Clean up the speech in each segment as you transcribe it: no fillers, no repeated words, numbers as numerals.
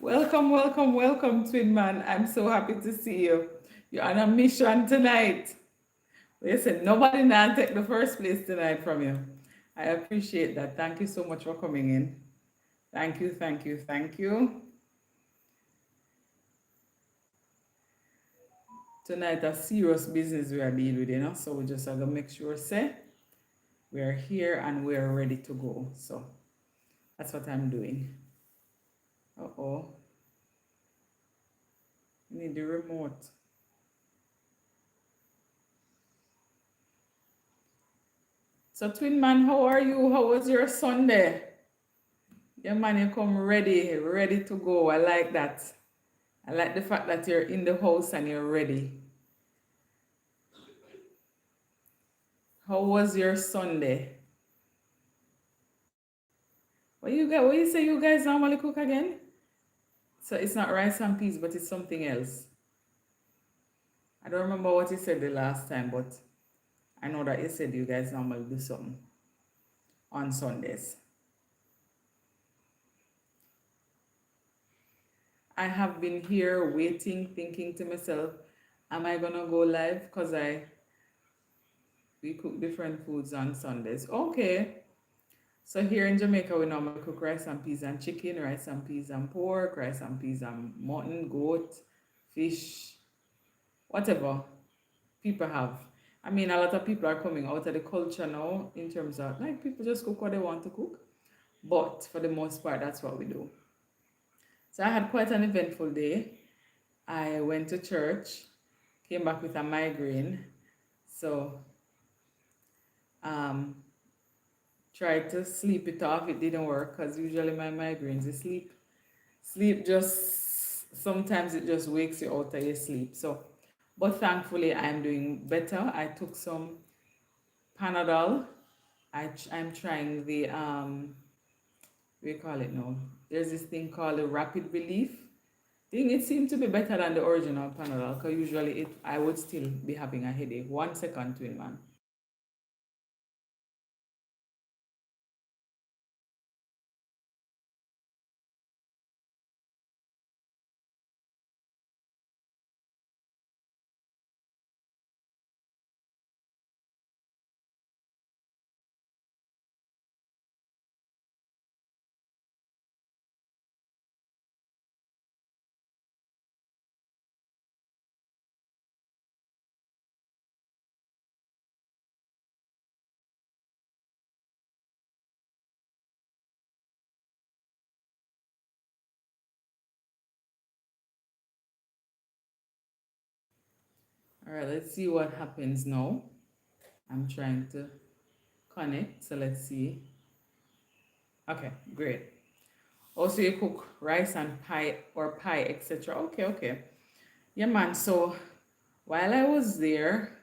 Welcome, welcome, welcome, twin man. I'm so happy to see you. You're on a mission tonight. Listen, nobody now take the first place tonight from you. I appreciate that. Thank you so much for coming in. Thank you, thank you, thank you. Tonight, a serious business we are dealing with, so we just have to make sure, say, we are here and we are ready to go. So that's what I'm doing. Uh-oh. I need the remote. So, twin man, how are you? How was your Sunday? Yeah, man, you come ready to go. I like that. I like the fact that you're in the house and you're ready. How was your Sunday? What you say you guys normally cook again? So it's not rice and peas, but it's something else. I don't remember what you said the last time, but I know that you said you guys normally do something on Sundays. I have been here waiting, thinking to myself, am I gonna go live? Because we cook different foods on Sundays. Okay. So here in Jamaica, we normally cook rice and peas and chicken, rice and peas and pork, rice and peas and mutton, goat, fish, whatever people have. I mean, a lot of people are coming out of the culture now in terms of like people just cook what they want to cook. But for the most part, that's what we do. So I had quite an eventful day. I went to church, came back with a migraine. So um, tried to sleep it off. It didn't work because usually my migraines, sleep just sometimes it just wakes you out of your sleep. So, but thankfully I'm doing better. I took some Panadol. I'm trying the we call it now. There's this thing called the rapid relief thing. It seemed to be better than the original Panadol because usually I would still be having a headache. 1 second, twin man. All right, let's see what happens now. I'm trying to connect, so let's see. Okay, great. Also, you cook rice and pie, etc. Okay, okay. Yeah, man. So while I was there,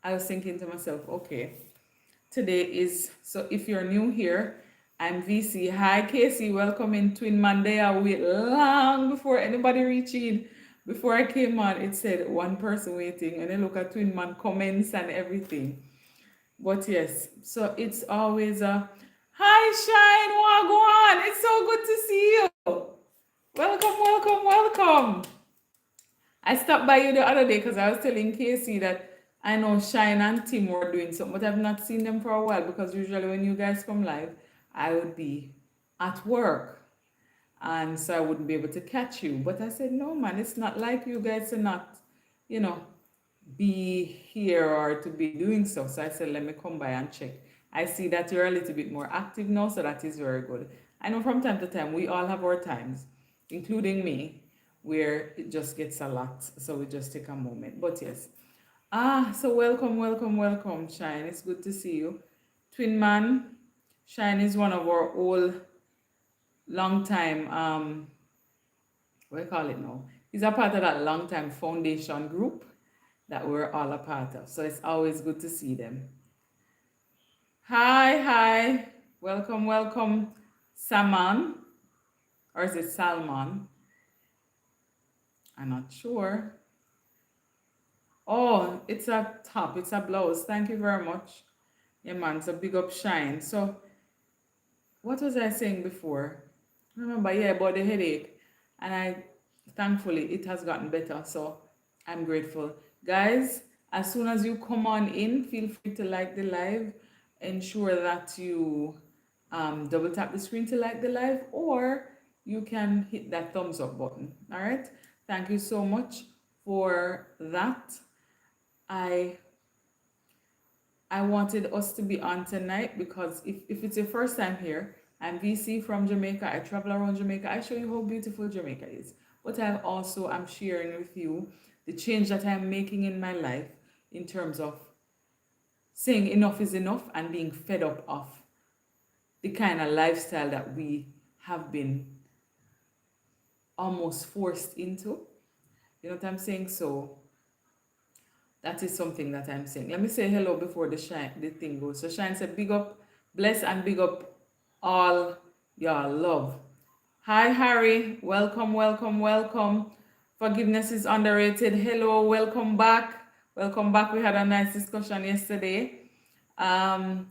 I was thinking to myself, okay, today is, so if you're new here, I'm VC. Hi, Casey. Welcome in Twin Monday. I wait long before anybody reached in. Before I came on, it said one person waiting, and then look at Twin Man comments and everything. But yes, so it's always a hi, Shine Wagwan. It's so good to see you. Welcome, welcome, welcome. I stopped by you the other day because I was telling Casey that I know Shine and Tim were doing something, but I've not seen them for a while because usually when you guys come live, I would be at work and so I wouldn't be able to catch you. But I said, no, man, it's not like you guys to not, you know, be here or to be doing stuff. So I said, let me come by and check. I see that you're a little bit more active now, so that is very good. I know from time to time we all have our times, including me, where it just gets a lot. So we just take a moment. But yes. So welcome, welcome, welcome, Shine. It's good to see you. Twin Man, Shine is one of our old long time what do you call it now? He's a part of that long time foundation group that we're all a part of. So it's always good to see them. Hi, hi. Welcome, welcome, Saman. Or is it Salmon? I'm not sure. Oh, it's a top, it's a blouse. Thank you very much. Yeah, man, so big up Shine. So, what was I saying before? Remember, yeah, about the headache. And thankfully, it has gotten better. So I'm grateful. Guys, as soon as you come on in, feel free to like the live. Ensure that you double tap the screen to like the live, or you can hit that thumbs up button. All right. Thank you so much for that. I I wanted us to be on tonight because if it's your first time here, I'm VC from Jamaica. I travel around Jamaica. I show you how beautiful Jamaica is. But I'm sharing with you the change that I'm making in my life in terms of saying enough is enough and being fed up of the kind of lifestyle that we have been almost forced into. You know what I'm saying? So that is something that I'm saying. Let me say hello before the thing goes. So Shine said, big up, bless and big up all y'all love. Hi Harry, welcome, welcome, welcome. Forgiveness is underrated. Hello, welcome back. Welcome back. We had a nice discussion yesterday. Um,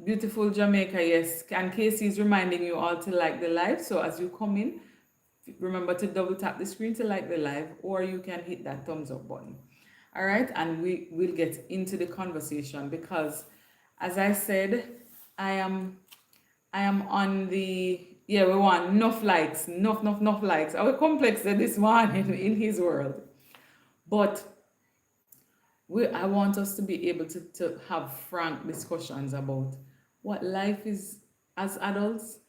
Beautiful Jamaica, yes. And Casey is reminding you all to like the live. So as you come in, remember to double tap the screen to like the live, or you can hit that thumbs up button. All right, and we will get into the conversation because, as I said, I am on the we want enough likes, enough likes. Our complex this morning in his world, but I want us to be able to have frank discussions about what life is as adults.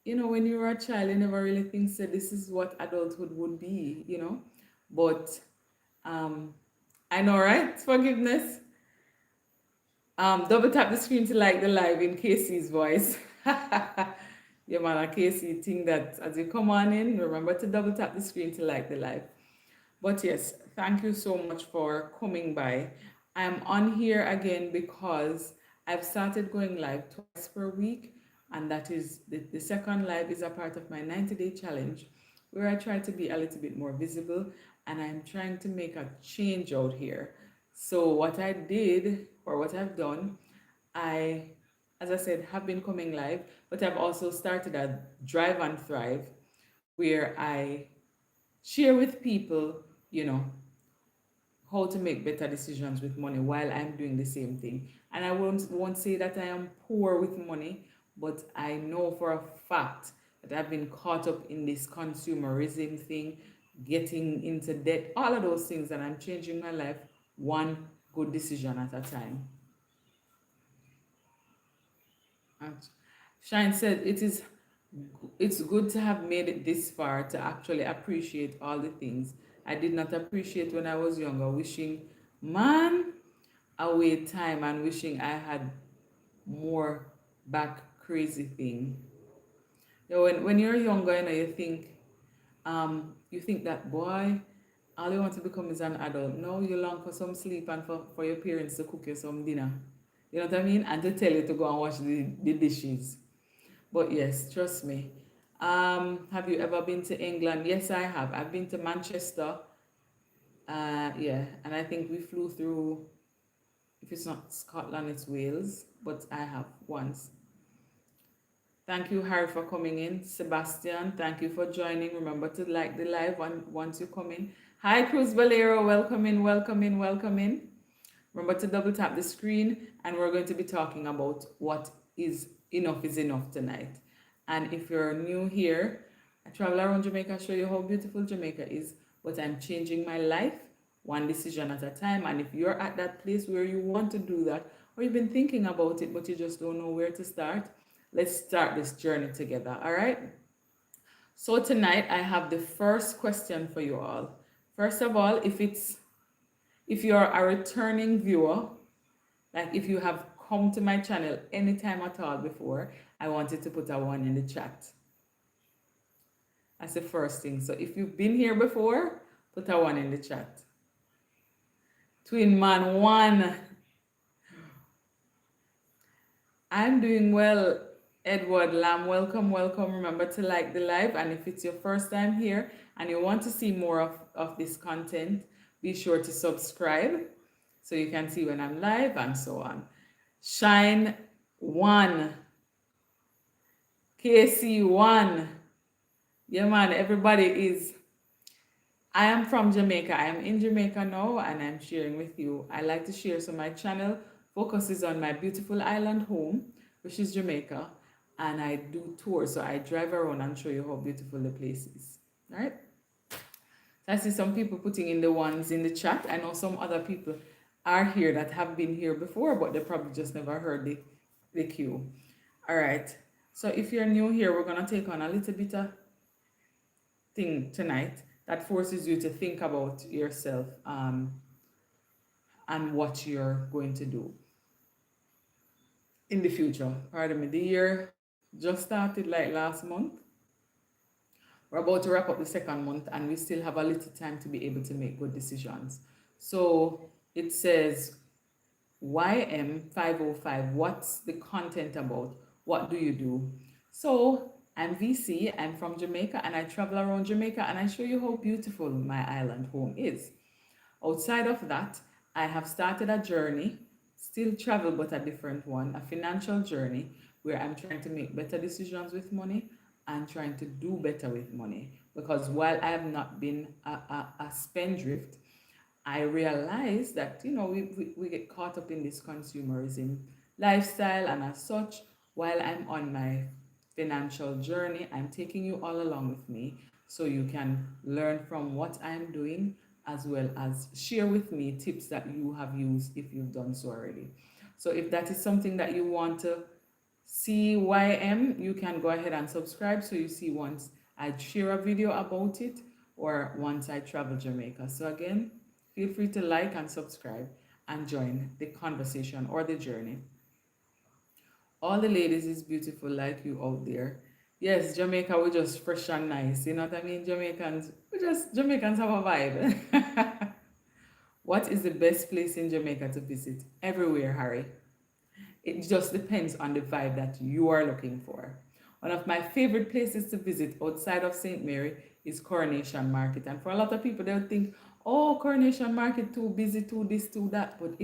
You know, when you were a child, you never really think that this is what adulthood would be, you know. But I know, right? Forgiveness. Double tap the screen to like the live in Casey's voice. Yeah, man, Casey, think that as you come on in, remember to double tap the screen to like the live. But yes, thank you so much for coming by. I'm on here again because I've started going live twice per week, and that is the second live is a part of my 90-day challenge where I try to be a little bit more visible, and I'm trying to make a change out here. So what I did, or what I've done, I, as I said, have been coming live, but I've also started a Drive and Thrive where I share with people, you know, how to make better decisions with money while I'm doing the same thing. And I won't say that I am poor with money, but I know for a fact that I've been caught up in this consumerism thing, getting into debt, all of those things, and I'm changing my life one good decision at a time. And Shine said it's good to have made it this far to actually appreciate all the things I did not appreciate when I was younger, wishing, man, away time and wishing I had more back crazy thing. You know, when you're younger, you know, you think that boy, all you want to become is an adult. No, you long for some sleep and for your parents to cook you some dinner. You know what I mean? And to tell you to go and wash the dishes. But yes, trust me. Have you ever been to England? Yes, I have. I've been to Manchester. Yeah, and I think we flew through, if it's not Scotland, it's Wales, but I have once. Thank you, Harry, for coming in. Sebastian, thank you for joining. Remember to like the live once you come in. Hi, Cruz Valero. Welcome in, welcome in, welcome in. Remember to double tap the screen, and we're going to be talking about what is enough tonight. And if you're new here, I travel around Jamaica, show you how beautiful Jamaica is, but I'm changing my life one decision at a time. And if you're at that place where you want to do that, or you've been thinking about it, but you just don't know where to start, let's start this journey together, all right? So tonight I have the first question for you all. First of all, if you're a returning viewer, like if you have come to my channel anytime at all before, I wanted to put a 1 in the chat. That's the first thing. So if you've been here before, put a 1 in the chat. Twin Man 1. I'm doing well, Edward Lamb. Welcome, welcome. Remember to like the live. And if it's your first time here and you want to see more of this content, be sure to subscribe so you can see when I'm live and so on. Shine 1. KC 1. Yeah, man, everybody is. I am from Jamaica. I am in Jamaica now and I'm sharing with you. I like to share, so my channel focuses on my beautiful island home, which is Jamaica, and I do tours. So I drive around and show you how beautiful the place is. Right? So I see some people putting in the ones in the chat. I know some other people are here that have been here before, but they probably just never heard the cue. All right. So if you're new here, we're gonna take on a little bit of thing tonight that forces you to think about yourself and what you're going to do in the future. Pardon me, the year just started like last month. We're about to wrap up the second month and we still have a little time to be able to make good decisions. So it says YM505, what's the content about? What do you do? So I'm VC, I'm from Jamaica and I travel around Jamaica and I show you how beautiful my island home is. Outside of that, I have started a journey, still travel but a different one, a financial journey where I'm trying to make better decisions with money and trying to do better with money. Because while I have not been a spendthrift, I realize that, we get caught up in this consumerism lifestyle, and as such, while I'm on my financial journey, I'm taking you all along with me so you can learn from what I'm doing as well as share with me tips that you have used if you've done so already. So if that is something that you want to CYM, you can go ahead and subscribe so you see once I share a video about it or once I travel Jamaica. So again, feel free to like and subscribe and join the conversation or the journey. All the ladies is beautiful like you out there. Yes, Jamaica, we just fresh and nice. You know what I mean? Jamaicans have a vibe. What is the best place in Jamaica to visit? Everywhere, Harry. It just depends on the vibe that you are looking for. One of my favorite places to visit outside of St. Mary is Coronation Market. And for a lot of people, they'll think, oh, Coronation Market, too busy, too this, too that. But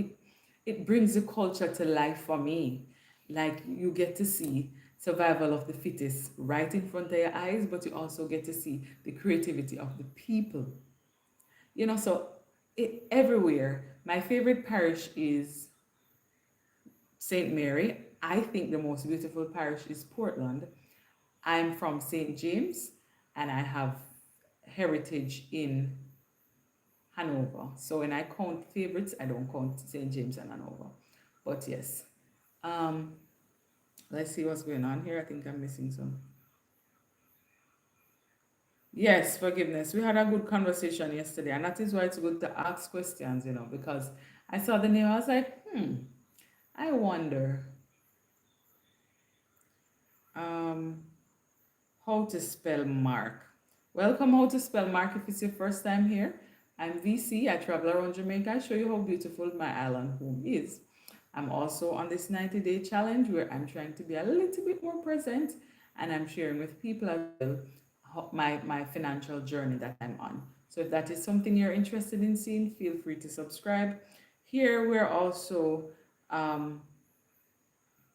it brings the culture to life for me. Like you get to see survival of the fittest right in front of your eyes, but you also get to see the creativity of the people. So everywhere. My favorite parish is St. Mary. I think the most beautiful parish is Portland. I'm from St. James and I have heritage in Hanover. So when I count favorites, I don't count St. James and Hanover. But yes. Um, let's see what's going on here. I think I'm missing some. Yes, forgiveness. We had a good conversation yesterday, and that is why it's good to ask questions, because I saw the name, I was like, I wonder. Um, How to spell Mark. Welcome, How to Spell Mark. If it's your first time here, I'm VC. I travel around Jamaica. I show you how beautiful my island home is. I'm also on this 90-day challenge where I'm trying to be a little bit more present and I'm sharing with people as well my financial journey that I'm on. So if that is something you're interested in seeing, feel free to subscribe. Here we're also um,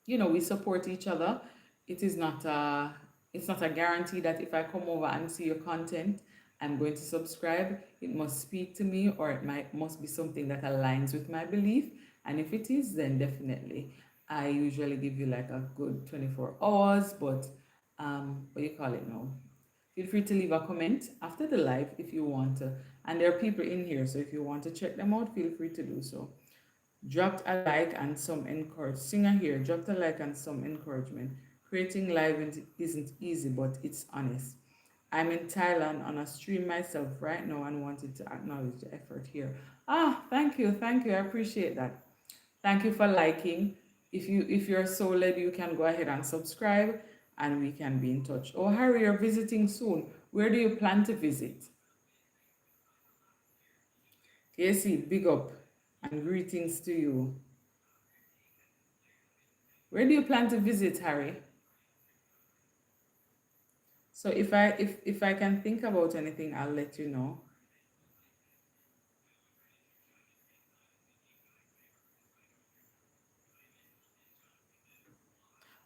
we support each other. It is not a guarantee that if I come over and see your content, I'm going to subscribe. It must speak to me, or must be something that aligns with my belief. And if it is, then definitely. I usually give you like a good 24 hours, but what do you call it now? Feel free to leave a comment after the live if you want to. And there are people in here, so if you want to check them out, feel free to do so. Dropped a like and some encouragement. Singer here, dropped a like and some encouragement. Creating live isn't easy, but it's honest. I'm in Thailand on a stream myself right now and wanted to acknowledge the effort here. Thank you. I appreciate that. Thank you for liking. If you're so led, you can go ahead and subscribe and we can be in touch. Oh, Harry, you're visiting soon. Where do you plan to visit? Casey, big up and greetings to you. Where do you plan to visit, Harry? So if I can think about anything, I'll let you know.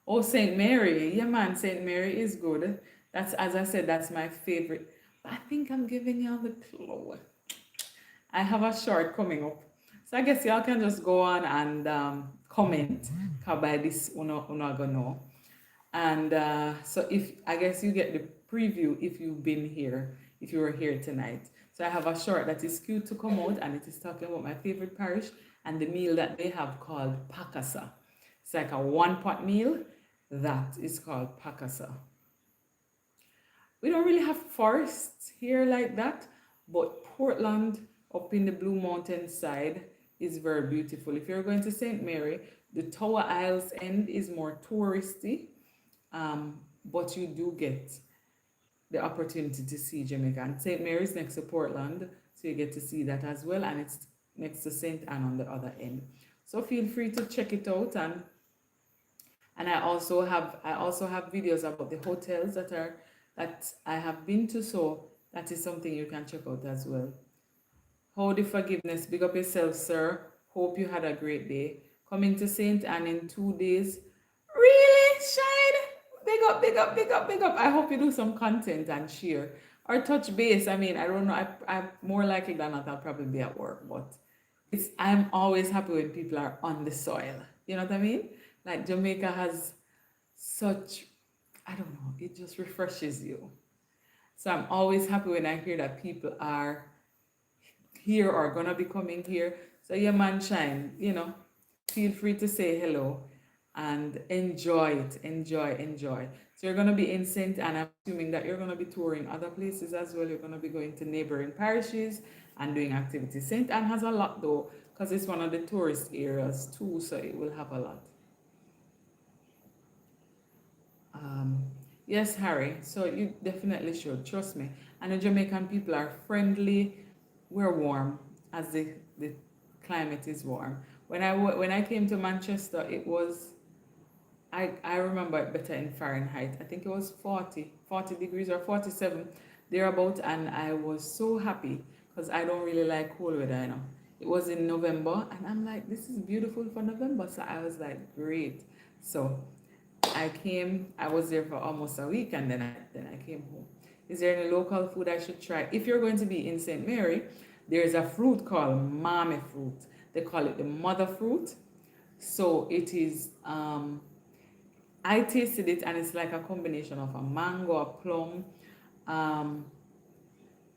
Oh, St. Mary. Yeah, man, St. Mary is good. That's, as I said, that's my favorite. But I think I'm giving y'all the clue. I have a short coming up. So I guess y'all can just go on and comment, because by this, uno gonna know. And so if, I guess you get the preview if you've been here, if you were here tonight. So I have a short that is cute to come out, and it is talking about my favorite parish and the meal that they have called pakasa. It's like a one-pot meal that is called pakasa. We don't really have forests here like that, but Portland up in the Blue Mountain side is very beautiful. If you're going to St. Mary, the Tower Isles end is more touristy, but you do get the opportunity to see Jamaica. And St. Mary's next to Portland, so you get to see that as well, and it's next to St. Anne on the other end. So feel free to check it out, and I also have videos about the hotels that I have been to, so that is something you can check out as well. Howdy forgiveness, big up yourself, sir. Hope you had a great day. Coming to St. Anne in 2 days. Really, Shine? Big up, big up, big up, big up. I hope you do some content and share. Or touch base. I mean, I don't know. I'm more likely than not, I'll probably be at work, but I'm always happy when people are on the soil. You know what I mean? Like Jamaica has such, I don't know, it just refreshes you. So I'm always happy when I hear that people are here or gonna be coming here. So yeah, man, Shine, feel free to say hello and enjoy it. Enjoy. So you're gonna be in St. Anne. I'm assuming that you're gonna be touring other places as well. You're gonna be going to neighboring parishes and doing activities. St. Anne has a lot though, because it's one of the tourist areas too, so it will have a lot. Um, yes, Harry. So you definitely should trust me. And the Jamaican people are friendly. We're warm, as the climate is warm. When I came to Manchester, it was, I remember it better in Fahrenheit. I think it was 40 degrees or 47 thereabout, and I was so happy because I don't really like cold weather. It was in November, and I'm like, this is beautiful for November. So I was like, great. So I was there for almost a week, and then I came home. Is there any local food I should try? If you're going to be in St. Mary, there's a fruit called mame fruit. They call it the mother fruit. So it is, I tasted it, and it's like a combination of a mango, a plum, um,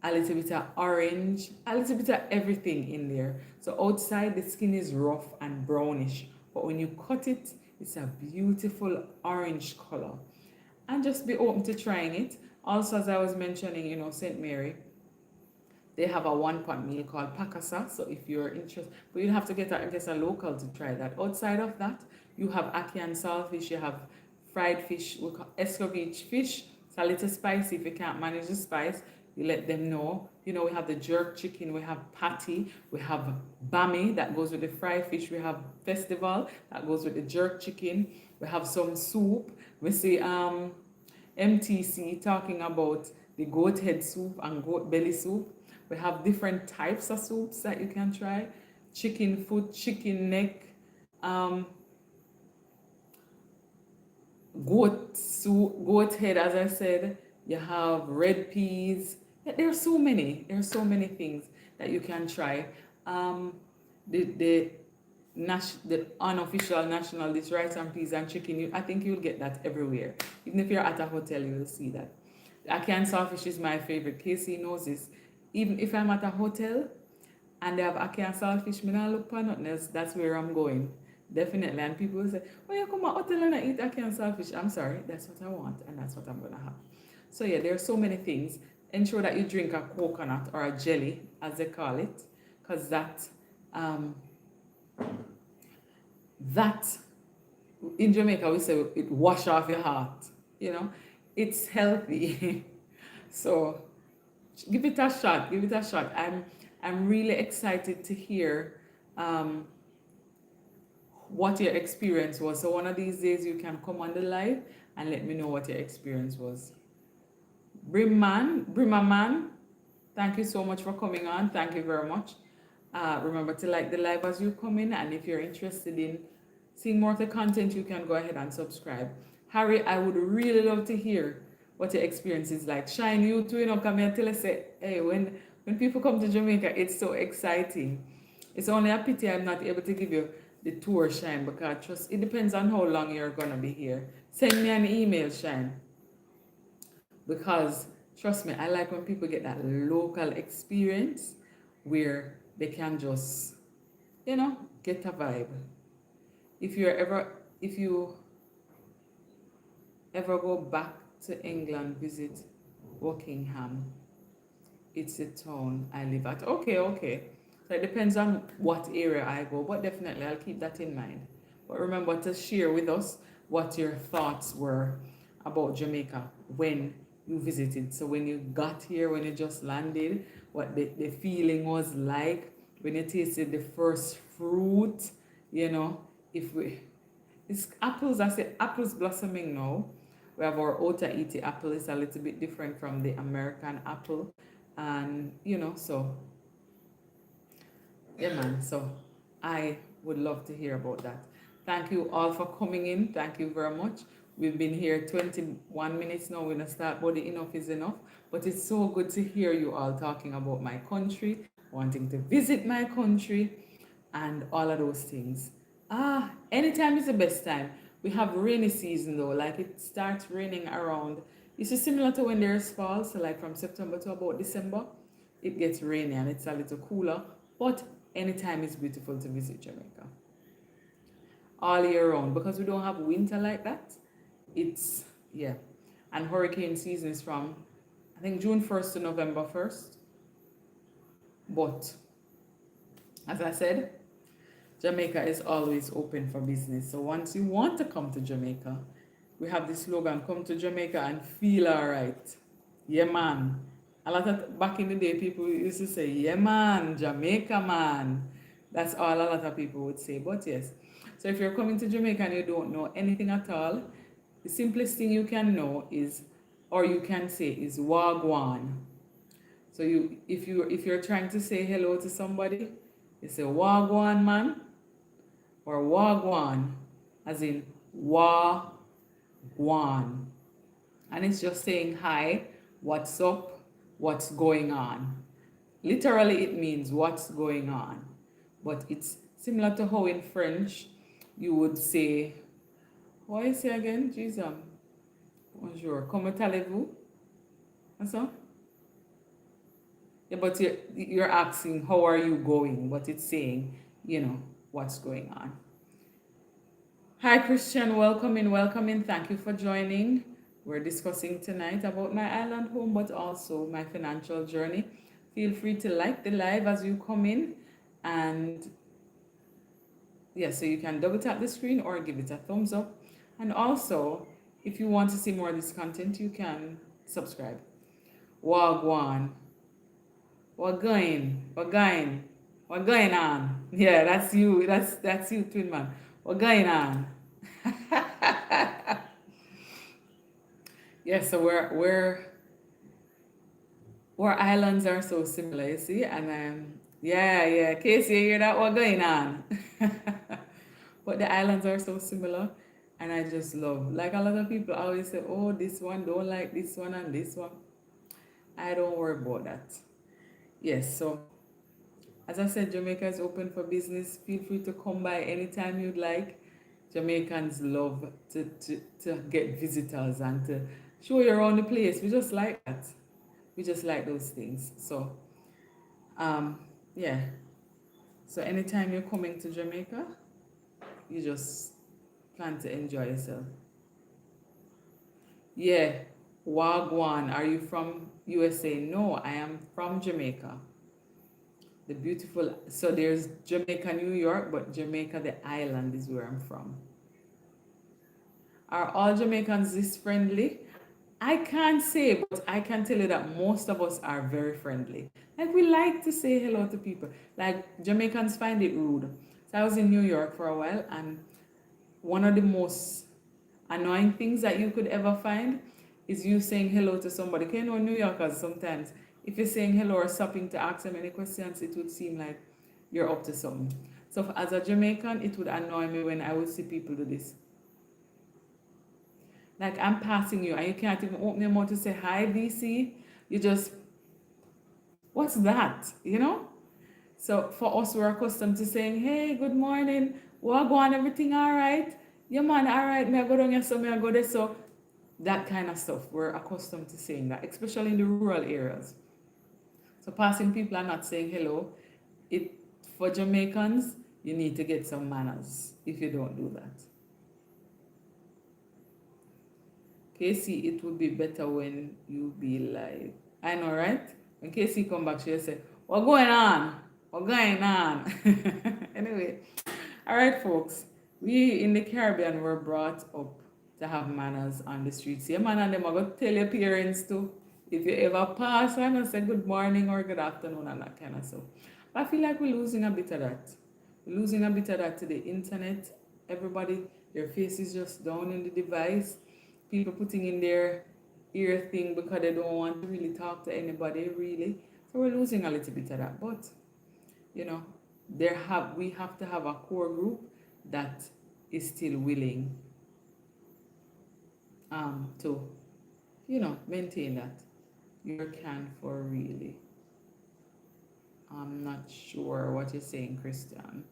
a little bit of orange, a little bit of everything in there. So outside the skin is rough and brownish, but when you cut it, it's a beautiful orange color. And just be open to trying it. Also, as I was mentioning, St. Mary, they have a one-pot meal called pakasa. So if you're interested, but you'd have to get a local to try that. Outside of that, you have ackee and saltfish, you have fried fish, we call escovitch fish. It's a little spicy. If you can't manage the spice, you let them know. We have the jerk chicken, we have patty, we have bami that goes with the fried fish, we have festival that goes with the jerk chicken, we have some soup. We see MTC talking about the goat head soup and goat belly soup. We have different types of soups that you can try. Chicken foot, chicken neck, um, goat soup, goat head, as I said. You have red peas. There are so many. There are so many things that you can try. The the unofficial national dish, rice and peas and chicken. I think you'll get that everywhere. Even if you're at a hotel, you will see that. Ackee and saltfish is my favorite. Casey knows this. Even if I'm at a hotel and they have ackee and saltfish, me not look for nothing else. That's where I'm going. Definitely. And people will say, "Oh, you come to a hotel and I eat ackee and saltfish." I'm sorry, that's what I want, and that's what I'm gonna have. So yeah, there are so many things. Ensure that you drink a coconut or a jelly, as they call it, because um, that in Jamaica we say it wash off your heart. It's healthy. So give it a shot. Give it a shot. I'm really excited to hear what your experience was. So one of these days you can come on the live and let me know what your experience was. Brimmer man, thank you so much for coming on. Thank you very much. Remember to like the live as you come in, and if you're interested in seeing more of the content, you can go ahead and subscribe. Harry, I would really love to hear what your experience is like. Shine, you too, come here till I say, hey, when people come to Jamaica, it's so exciting. It's only a pity I'm not able to give you the tour, Shine, because trust, it depends on how long you're gonna be here. Send me an email, Shine, because trust me, I like when people get that local experience where they can just, get a vibe. If you ever go back to England, visit Wokingham. It's a town I live at. Okay, okay. So it depends on what area I go, but definitely I'll keep that in mind. But remember to share with us what your thoughts were about Jamaica when you visited. So when you got here, when you just landed, what the feeling was like, when you tasted the first fruit, if we it's apples, I say apples blossoming now. We have our Otaiti apple, it's a little bit different from the American apple. And so yeah, man. So I would love to hear about that. Thank you all for coming in. Thank you very much. We've been here 21 minutes now. We're gonna start, but the enough is enough. But it's so good to hear you all talking about my country, wanting to visit my country, and all of those things. Anytime is the best time. We have rainy season though, like it starts raining around. It's just similar to when there's fall, so like from September to about December, it gets rainy and it's a little cooler. But anytime is beautiful to visit Jamaica. All year round, because we don't have winter like that. It's, yeah. And hurricane season is from, I think, June 1st to November 1st. But as I said, Jamaica is always open for business. So once you want to come to Jamaica, we have this slogan, come to Jamaica and feel all right. Yeah, man. A lot of, back in the day, people used to say, yeah, man, Jamaica, man. That's all a lot of people would say. But yes, so if you're coming to Jamaica and you don't know anything at all, the simplest thing you can know is, or you can say, is wagwan. So if you're trying to say hello to somebody, you say wagwan, man, or wagwan, as in wagwan. And it's just saying hi, what's up, what's going on. Literally, it means what's going on. But it's similar to how in French you would say, what you say again? Jesus. Bonjour. Comment allez-vous? That's all? Yeah, but you're asking, how are you going? But it's saying, what's going on. Hi, Christian. Welcome in, welcome in. Thank you for joining. We're discussing tonight about my island home, but also my financial journey. Feel free to like the live as you come in. And yeah, so you can double tap the screen or give it a thumbs up. And also, if you want to see more of this content, you can subscribe. Wagwan. What going on? Yeah, that's you. That's you, twin man. What going on? Yeah, so our islands are so similar, you see, and yeah, Casey, you hear that? What going on? But the islands are so similar, and I just love. Like a lot of people always say, oh, this one don't like this one and this one. I don't worry about that. Yes, so as I said, Jamaica is open for business. Feel free to come by anytime you'd like. Jamaicans love to get visitors and to show you around the place. We just like that. We just like those things. So, yeah. So anytime you're coming to Jamaica, you just plan to enjoy yourself. Yeah. Wagwan, are you from USA? No, I am from Jamaica. The beautiful, so there's Jamaica, New York, but Jamaica, the island, is where I'm from. Are all Jamaicans this friendly? I can't say, but I can tell you that most of us are very friendly. Like, we like to say hello to people. Like, Jamaicans find it rude. So I was in New York for a while, and one of the most annoying things that you could ever find is you saying hello to somebody. You know, New Yorkers sometimes, if you're saying hello or stopping to ask them any questions, it would seem like you're up to something. So as a Jamaican, it would annoy me when I would see people do this. Like I'm passing you and you can't even open your mouth to say hi, VC. You just, what's that? You know? So for us, we're accustomed to saying, hey, good morning. What go on? Everything all right? Yeah, man, all right. May I go down here, so may I go there? So that kind of stuff. We're accustomed to saying that, especially in the rural areas. So passing people are not saying hello. It for Jamaicans, you need to get some manners if you don't do that. Casey, it would be better when you be live. I know, right? When Casey come back, she'll say, what going on? What going on? Anyway, all right, folks. We in the Caribbean were brought up to have manners on the streets. Your man and them are going to tell your parents too. If you ever pass and say good morning or good afternoon and that kind of stuff. But I feel like we're losing a bit of that. We're losing a bit of that to the internet. Everybody, their face is just down in the device. People putting in their ear thing because they don't want to really talk to anybody really. So we're losing a little bit of that. But you know, we have to have a core group that is still willing to, maintain that. You can for really. I'm not sure what you're saying, Christian.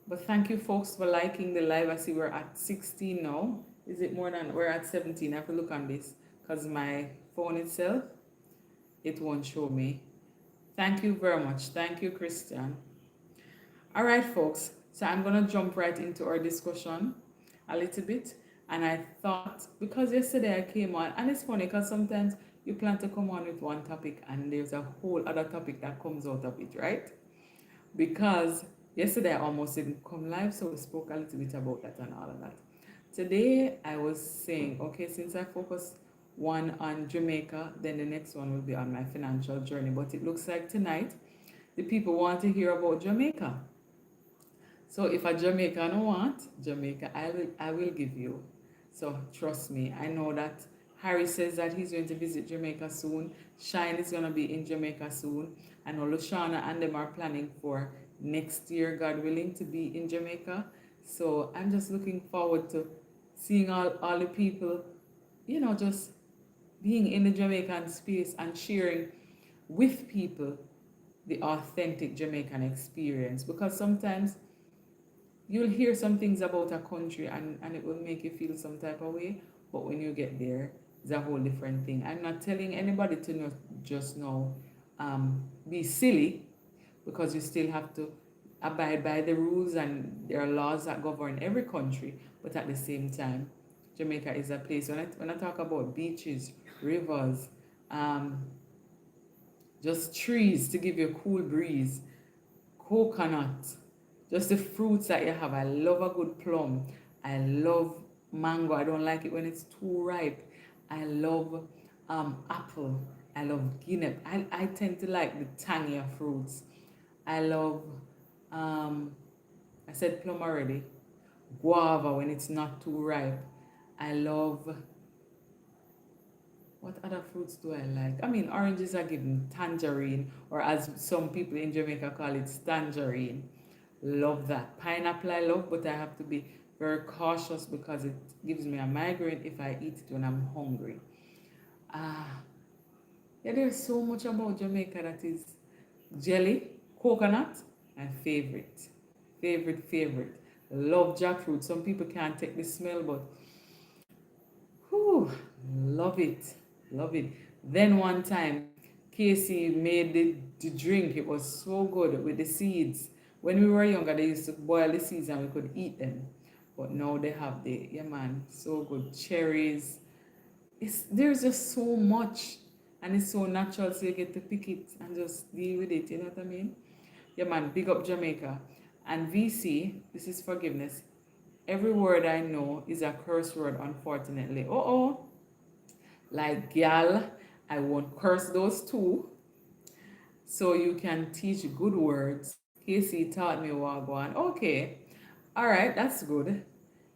But thank you folks for liking the live. I see we're at 16 now. Is it more than we're at 17? I have to look on this because my phone itself, it won't show me. Thank you very much. Thank you, Christian. All right, folks. So I'm going to jump right into our discussion a little bit. And I thought, because yesterday I came on, and it's funny because sometimes you plan to come on with one topic and there's a whole other topic that comes out of it, right? Because yesterday I almost didn't come live, so we spoke a little bit about that and all of that. Today I was saying, okay, since I focused one on Jamaica, then the next one will be on my financial journey. But it looks like tonight the people want to hear about Jamaica. So if a Jamaican want Jamaica, I will give you. So trust me, I know that Harry says that he's going to visit Jamaica soon. Shine is going to be in Jamaica soon. I know Lushana and them are planning for next year, God willing, to be in Jamaica. So I'm just looking forward to seeing all the people, just being in the Jamaican space and sharing with people the authentic Jamaican experience. Because sometimes you'll hear some things about a country and it will make you feel some type of way, but when you get there, it's a whole different thing. I'm not telling anybody to not just now be silly, because you still have to abide by the rules and there are laws that govern every country, but at the same time, Jamaica is a place, when I talk about beaches, rivers, just trees to give you a cool breeze, coconut, just the fruits that you have. I love a good plum. I love mango. I don't like it when it's too ripe. I love apple. I love guinea. I tend to like the tangier fruits. I love, I said plum already. Guava when it's not too ripe. I love, what other fruits do I like? I mean, oranges are given tangerine, or as some people in Jamaica call it, tangerine. Love that. Pineapple I love, but I have to be very cautious because it gives me a migraine if I eat it when I'm hungry. Yeah, there's so much about Jamaica that is jelly, coconut, and favorite. Favorite. Love jackfruit. Some people can't take the smell, but whew, love it. Love it. Then one time, Casey made the drink. It was so good with the seeds. When we were younger, they used to boil the seeds and we could eat them. But now they have yeah man, so good. Cherries. There's just so much. And it's so natural, so you get to pick it and just deal with it. You know what I mean? Yeah man, big up Jamaica. And VC, this is forgiveness. Every word I know is a curse word, unfortunately. Like gal, I won't curse those two. So you can teach good words. Casey taught me wagwan. Okay, all right, that's good.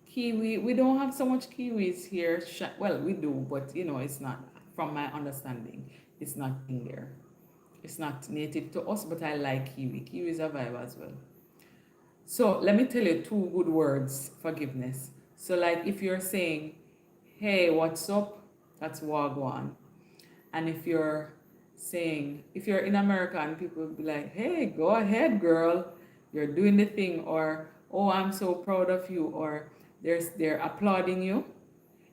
Kiwi, we don't have so much kiwis here. Well, we do, but it's not, from my understanding, it's not in there. It's not native to us, but I like kiwi. Kiwi is a vibe as well. So let me tell you two good words, forgiveness. So like if you're saying hey, what's up? That's wagwan. And if you're saying, if you're in America and people will be like, hey, go ahead, girl, you're doing the thing, or oh, I'm so proud of you, or they're applauding you.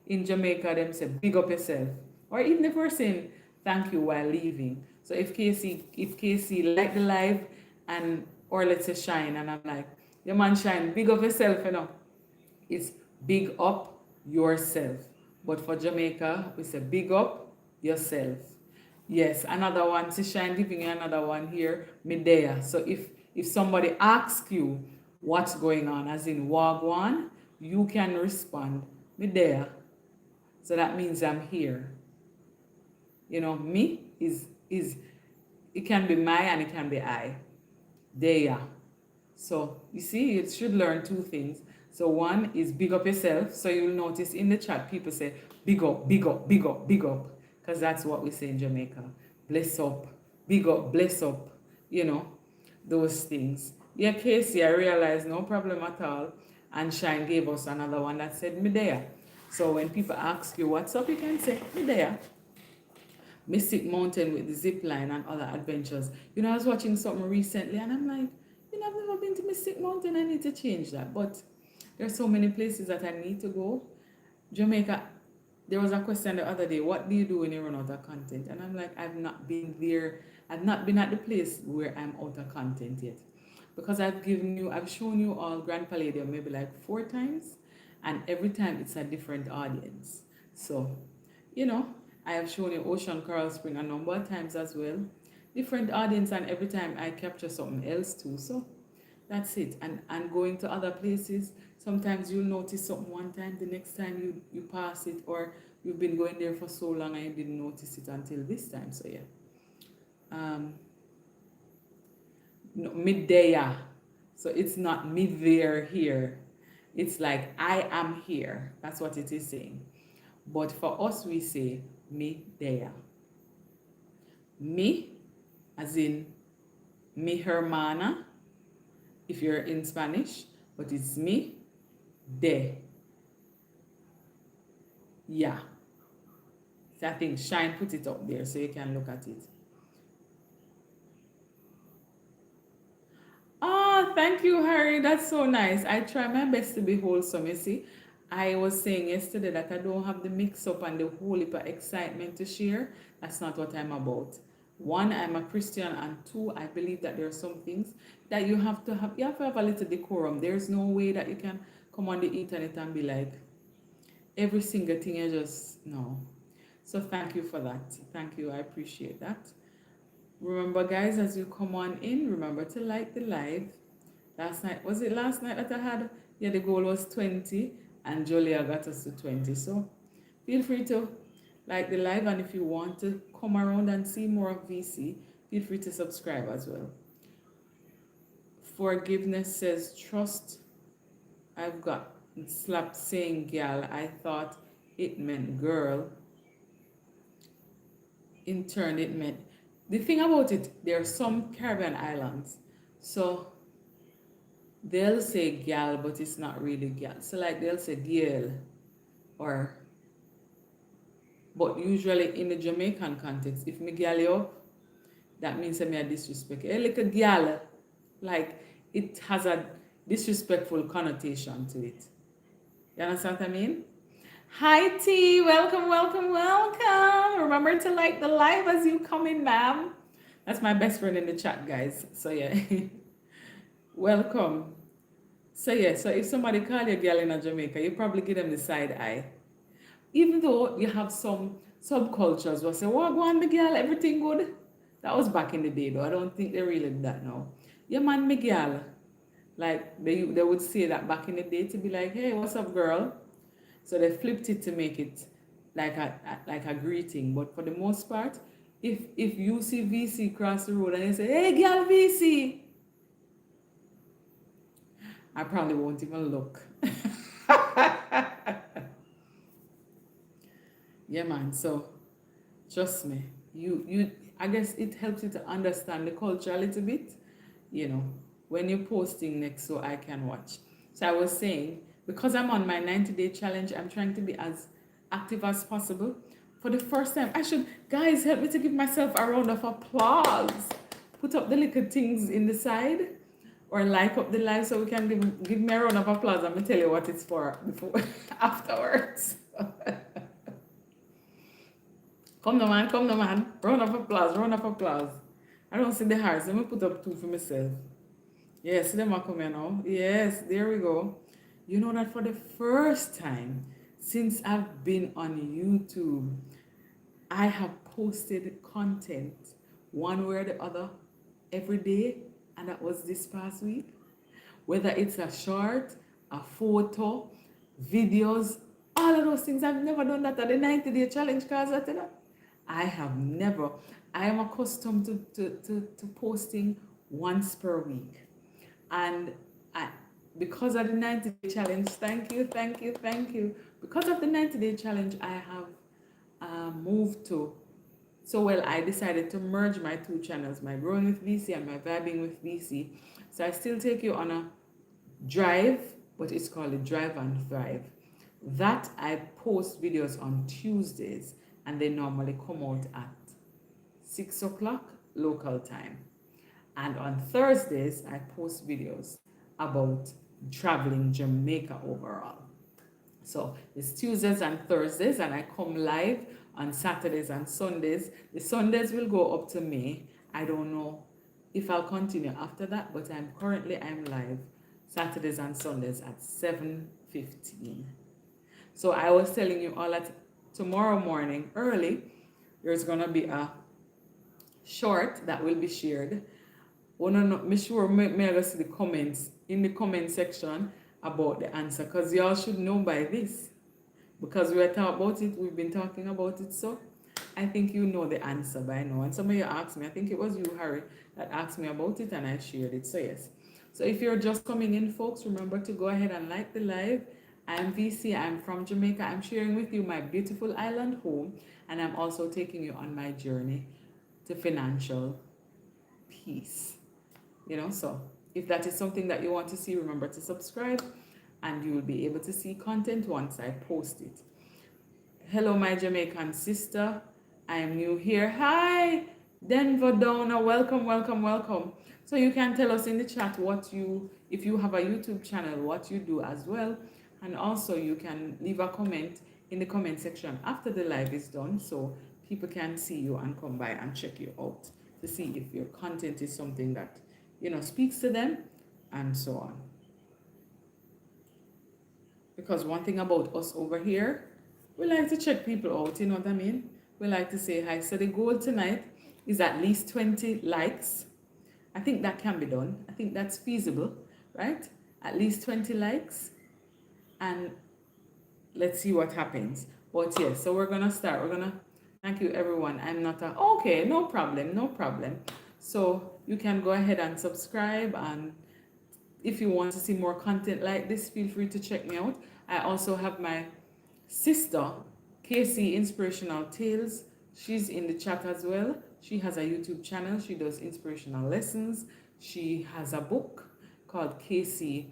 In Jamaica, them say, big up yourself. Or even if we're saying thank you while leaving. So if Casey like the live and or let's say Shine, and I'm like, your man Shine, big up yourself, It's big up yourself. But for Jamaica, we say big up yourself. Yes, another one, to Shine giving you another one here, me there. So if somebody asks you what's going on, as in wagwan, you can respond, me there. So that means I'm here. Me is it can be my and it can be I. There. So you see, you should learn two things. So one is big up yourself. So you'll notice in the chat people say big up, big up, big up, big up. Because that's what we say in Jamaica. Bless up, big up, bless up. You know, those things. Yeah, Casey, I realized no problem at all. And Shine gave us another one that said me there. So when people ask you what's up, you can say me there. Mystic Mountain with the zip line and other adventures. I was watching something recently and I'm like, I've never been to Mystic Mountain. I need to change that. But there's so many places that I need to go. Jamaica, there was a question the other day, what do you do when you run out of content? And I'm like, I've not been there. I've not been at the place where I'm out of content yet. Because I've shown you all Grand Palladium maybe like 4 times. And every time it's a different audience. So, I have shown you Ocean Coral Spring a number of times as well. Different audience, and every time I capture something else too. So that's it. And going to other places, sometimes you'll notice something one time, the next time you pass it, or you've been going there for so long and you didn't notice it until this time. So yeah. No, midday. So it's not mid there here. It's like I am here. That's what it is saying. But for us, we say me there. Me, as in mi hermana, if you're in Spanish, but it's me de. Yeah. So I think Shine put it up there so you can look at it. Oh, thank you, Harry. That's so nice. I try my best to be wholesome, you see. I was saying yesterday that I don't have the mix up and the whole heap of excitement to share. That's not what I'm about. One, I'm a Christian, and two, I believe that there are some things that you have to have a little decorum. There's no way that you can come on the internet and be like, every single thing you just no. So thank you for that. Thank you. I appreciate that. Remember, guys, as you come on in, remember to like the live. Was it last night that I had? Yeah, the goal was 20 and Julia got us to 20. So feel free to like the live, and if you want to come around and see more of VC, feel free to subscribe as well. Forgiveness says trust. I've got slapped saying gal. I thought it meant girl. In turn, it meant. The thing about it, there are some Caribbean islands. So they'll say gal, but it's not really gal. So like they'll say gal, but usually in the Jamaican context, if me gal you up, that means that me a disrespect. Hey, like a gal, like it has a disrespectful connotation to it. You understand what I mean? Hi T, welcome, welcome, welcome. Remember to like the live as you come in, ma'am. That's my best friend in the chat, guys. So yeah. Welcome. So yeah, so if somebody call you a girl in Jamaica, you probably give them the side eye. Even though you have some subcultures who say, "Well, go on, Miguel, everything good." That was back in the day, though. I don't think they really do that now. Yeah, man, Miguel. Like they would say that back in the day to be like, "Hey, what's up, girl?" So they flipped it to make it like a greeting. But for the most part, if you see VC cross the road and you say, "Hey, girl, VC," I probably won't even look. Yeah, man. So trust me, you I guess it helps you to understand the culture a little bit, when you're posting next so I can watch. So I was saying, because I'm on my 90-day challenge, I'm trying to be as active as possible. For the first time, I should, guys, help me to give myself a round of applause. Put up the little things in the side or like up the live so we can give me a round of applause. I'm gonna tell you what it's for before afterwards. Come no man, come no man. Round of applause, round of applause. I don't see the hearts. Let me put up two for myself. Yes, them are coming now. Yes, there we go. You know that for the first time since I've been on YouTube, I have posted content one way or the other every day, and that was this past week. Whether it's a short, a photo, videos, all of those things. I've never done that at the 90-day challenge because I have never. I am accustomed to posting once per week. And I, because of the 90-day challenge, thank you, thank you, thank you. Because of the 90-day challenge, I have moved to, so well, I decided to merge my two channels, my Growing with VC and my Vibing with VC. So I still take you on a drive, but it's called a Drive and Thrive. That I post videos on Tuesdays, and they normally come out at 6 o'clock local time. And on Thursdays, I post videos about traveling Jamaica overall. So it's Tuesdays and Thursdays, and I come live on Saturdays and Sundays. The Sundays will go up to May. I don't know if I'll continue after that, but I'm live Saturdays and Sundays at 7:15. So I was telling you all that tomorrow morning early, there's gonna be a short that will be shared. Wanna know, me sure may I see the comments in the comment section about the answer, because y'all should know by this, because we are talking about it, we've been talking about it, so I think you know the answer by now. And some of you asked me, I think it was you, Harry, that asked me about it, and I shared it. So yes, so if you're just coming in, folks, remember to go ahead and like the live. I'm VC, I'm from Jamaica. I'm sharing with you my beautiful island home, and I'm also taking you on my journey to financial peace. So if that is something that you want to see, remember to subscribe, and you will be able to see content once I post it. Hello, my Jamaican sister. I am new here. Hi, Denver Donna. Welcome, welcome, welcome. So you can tell us in the chat if you have a YouTube channel, what you do as well. And also you can leave a comment in the comment section after the live is done, so people can see you and come by and check you out to see if your content is something that speaks to them, and so on. Because one thing about us over here, we like to check people out, you know what I mean? We like to say hi. So the goal tonight is at least 20 likes. I think that can be done. I think that's feasible, right? At least 20 likes, and let's see what happens. But yes, so we're gonna start. Thank you everyone. I'm not okay, no problem, no problem. So you can go ahead and subscribe, and if you want to see more content like this, feel free to check me out. I also have my sister, Casey Inspirational Tales. She's in the chat as well. She has a YouTube channel. She does inspirational lessons. She has a book called Casey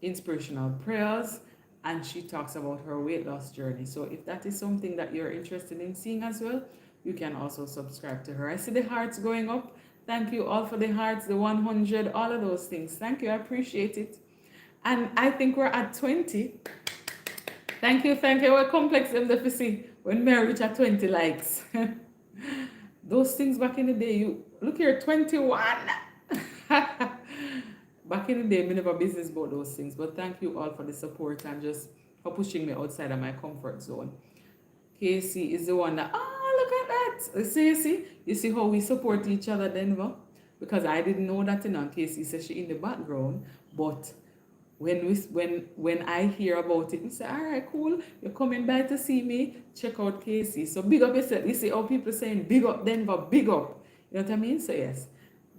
Inspirational Prayers, and she talks about her weight loss journey. So if that is something that you're interested in seeing as well, you can also subscribe to her. I see the hearts going up. Thank you all for the hearts, the 100, all of those things. Thank you, I appreciate it. And I think we're at 20. Thank you. We're complex in the see when we reach at 20 likes. Those things back in the day, you look here, 21. Back in the day, we never business about those things. But thank you all for the support and just for pushing me outside of my comfort zone. Casey is the one that, look at that. You see how we support each other, Denver? Because I didn't know that, Casey says she in the background. But when I hear about it, we say, all right, cool. You're coming by to see me. Check out Casey. So big up yourself. You see how people saying, big up Denver, big up. You know what I mean? So yes,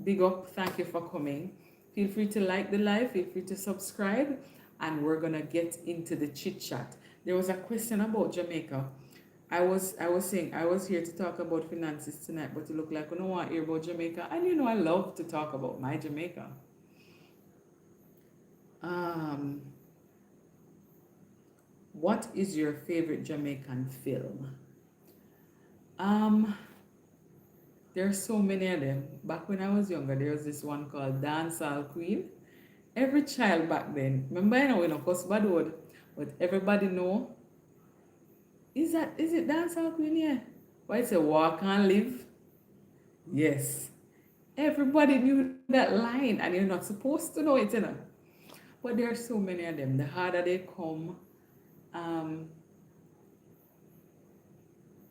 big up. Thank you for coming. Feel free to like the live. Feel free to subscribe. And we're going to get into the chit chat. There was a question about Jamaica. I was saying I was here to talk about finances tonight, but it looked like I don't want to hear about Jamaica. And I love to talk about my Jamaica. What is your favorite Jamaican film? Um, there's so many of them. Back when I was younger, there was this one called Dancehall Queen. Every child back then, remember I know we don't cuss bad word, but everybody know, is it Dancehall Queen? Yeah. Why it's a walk and live? Yes. Everybody knew that line and you're not supposed to know it, you know. But there are so many of them. The harder they come, um,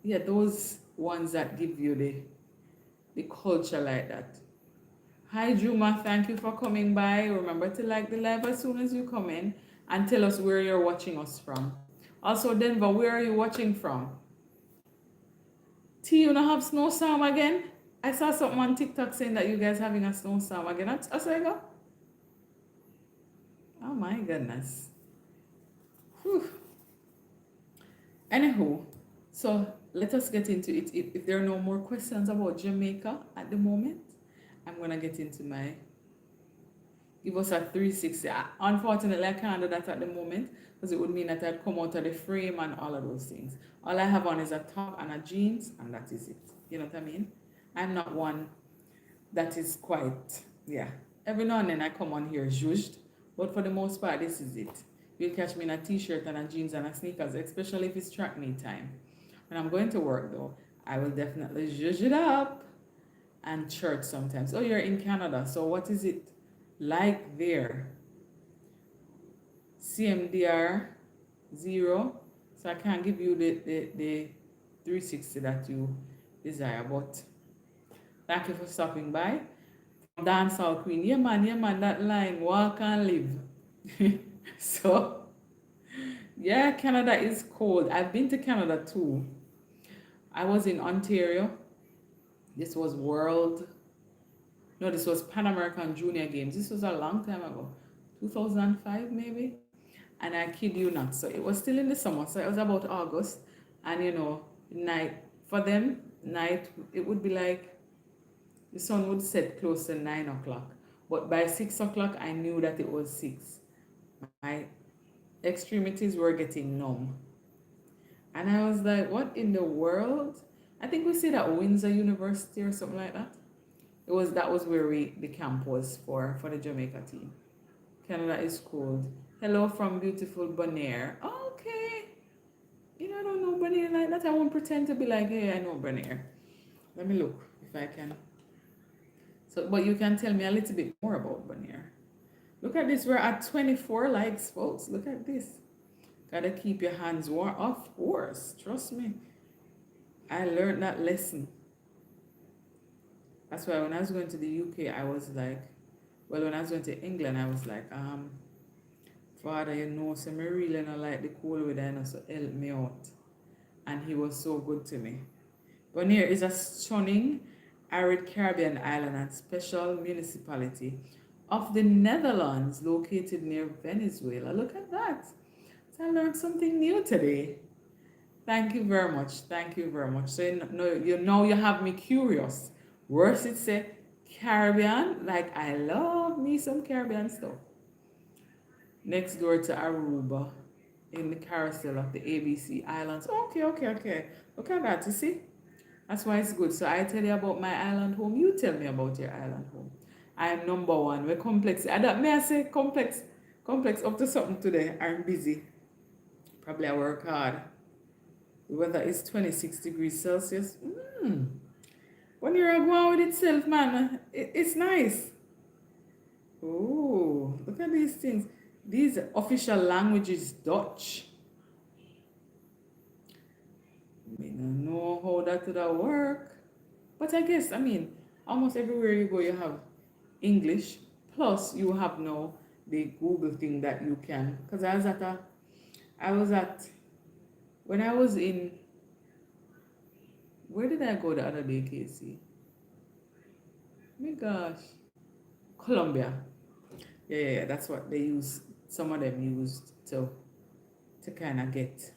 yeah, those ones that give you the culture like that. Hi Juma, thank you for coming by. Remember to like the live as soon as you come in and tell us where you're watching us from. Also, Denver, where are you watching from? T, you don't have snowstorm again? I saw something on TikTok saying that you guys having a snowstorm again. That's where I go. Oh my goodness. Whew. Anywho, so let us get into it. If there are no more questions about Jamaica at the moment, I'm gonna get into my give us a 360. Unfortunately, I can't do that at the moment because it would mean that I'd come out of the frame and all of those things. All I have on is a top and a jeans, and that is it. You know what I mean? I'm not one that is quite, yeah. Every now and then I come on here zhuzhed, but for the most part, this is it. You'll catch me in a t-shirt and a jeans and a sneakers, especially if it's track meet time. When I'm going to work though, I will definitely zhuzh it up and church sometimes. Oh, you're in Canada, so what is it like there? CMDR 0, so I can't give you the 360 that you desire, but thank you for stopping by. Dancehall Queen, yeah man, that line, walk and live. So, yeah, Canada is cold. I've been to Canada too. I was in Ontario. This was this was Pan American Junior Games. This was a long time ago, 2005 maybe. And I kid you not. So it was still in the summer. So it was about August. And night, for them, night, it would be like the sun would set close to 9 o'clock. But by 6 o'clock, I knew that it was 6. My extremities were getting numb. And I was like, what in the world? I think we stayed at Windsor University or something like that. That was where the camp was for the Jamaica team. Canada is cold. Hello from beautiful Bonaire. Okay. I don't know Bonaire like that. I won't pretend to be like, hey, I know Bonaire. Let me look if I can. So, but you can tell me a little bit more about Bonaire. Look at this. We're at 24 likes, folks. Look at this. Gotta keep your hands warm. Of course. Trust me. I learned that lesson. That's why when I was going to the UK, I was like, when I was going to England, I was like, Father, so me really not like the cold weather, so help me out. And he was so good to me. Bonaire is a stunning arid Caribbean island and special municipality of the Netherlands located near Venezuela. Look at that. So I learned something new today. Thank you very much. Thank you very much. So you have me curious. Worse it say Caribbean, like I love me some Caribbean stuff. Next door to Aruba, in the carousel of the ABC Islands. Okay. Look at that, you see? That's why it's good. So I tell you about my island home, you tell me about your island home. I am number one. We're complex. May I say complex up to something today. I'm busy. Probably I work hard. The weather is 26 degrees Celsius. When you're going with itself, man, it's nice. Oh, look at these things. These official language is Dutch. I don't know how that would work. But I guess, almost everywhere you go, you have English. Plus, you have now the Google thing that you can. Because when I was in, where did I go the other day, Casey? My gosh. Colombia. Yeah, that's what they use. Some of them used to kind of get,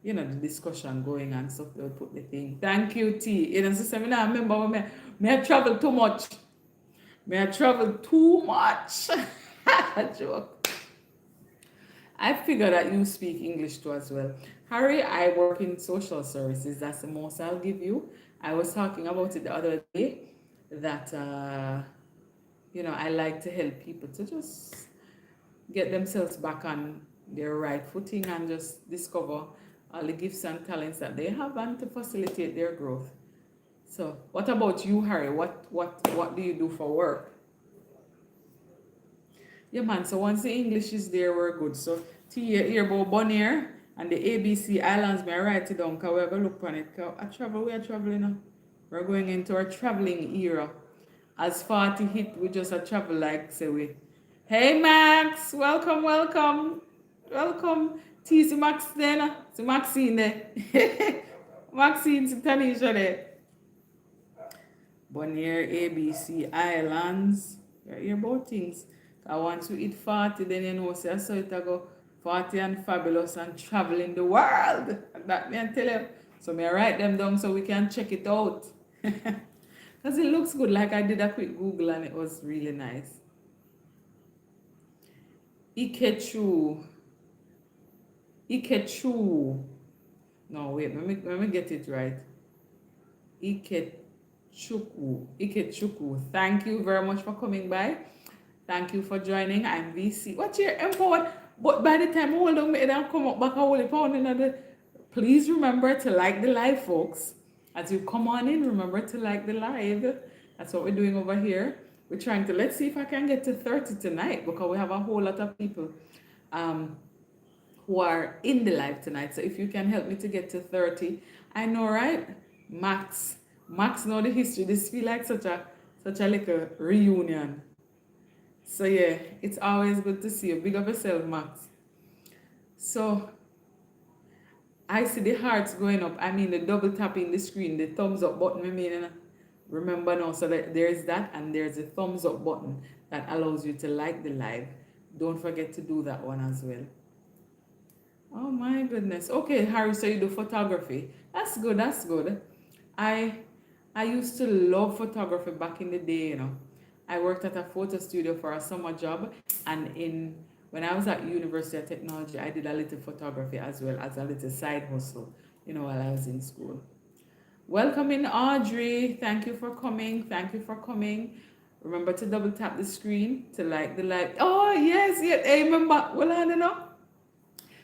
the discussion going and stuff. They'll put the thing. Thank you, T. Sister, I remember when I travel too much. May I travel too much? Joke. I figure that you speak English too as well. Harry, I work in social services. That's the most I'll give you. I was talking about it the other day that, I like to help people to just get themselves back on their right footing and just discover all the gifts and talents that they have and to facilitate their growth. So, what about you, Harry? What do you do for work? Yeah, man. So once the English is there, we're good. So T here about Bonaire and the ABC Islands. May I write it down? Cause we're gonna look on it. Cause we are traveling now. We're going into our traveling era. As 40 hit, we just a travel like say we. Hey Max, welcome, welcome, welcome. T si Max then, si Maxine there. Maxine si Tanisha there. Bonaire, ABC Islands. You hear about things. I want to eat 40, then you know, say, I saw it I go 40 and fabulous and traveling the world. That me I tell you. So me I write them down so we can check it out. Because it looks good. Like I did a quick Google and it was really nice. Ikechu. Ikechu. No, wait, let me get it right. Ikechuku. Ikechuku. Thank you very much for coming by. Thank you for joining. I'm VC. What's your empowered? But by the time I hold on, and come up back a whole pound another. Please remember to like the live, folks. As you come on in, remember to like the live. That's what we're doing over here. We're trying to, let's see if I can get to 30 tonight because we have a whole lot of people who are in the live tonight. So if you can help me to get to 30, I know, right? Max know the history. This feel like such a little reunion. So yeah, it's always good to see you. Big up yourself, Max. So I see the hearts going up. I mean the double tapping the screen, the thumbs up button. I mean, remember now, so that there's that and there's a thumbs up button that allows you to like the live. Don't forget to do that one as well. Oh my goodness. Okay, Harry, so you do photography. That's good, that's good. I used to love photography back in the day, I worked at a photo studio for a summer job, and when I was at University of Technology, I did a little photography as well as a little side hustle, while I was in school. Welcome in, Audrey. Thank you for coming. Thank you for coming. Remember to double tap the screen to like the live. Oh, yes, yes. Hey, remember, well, I don't know.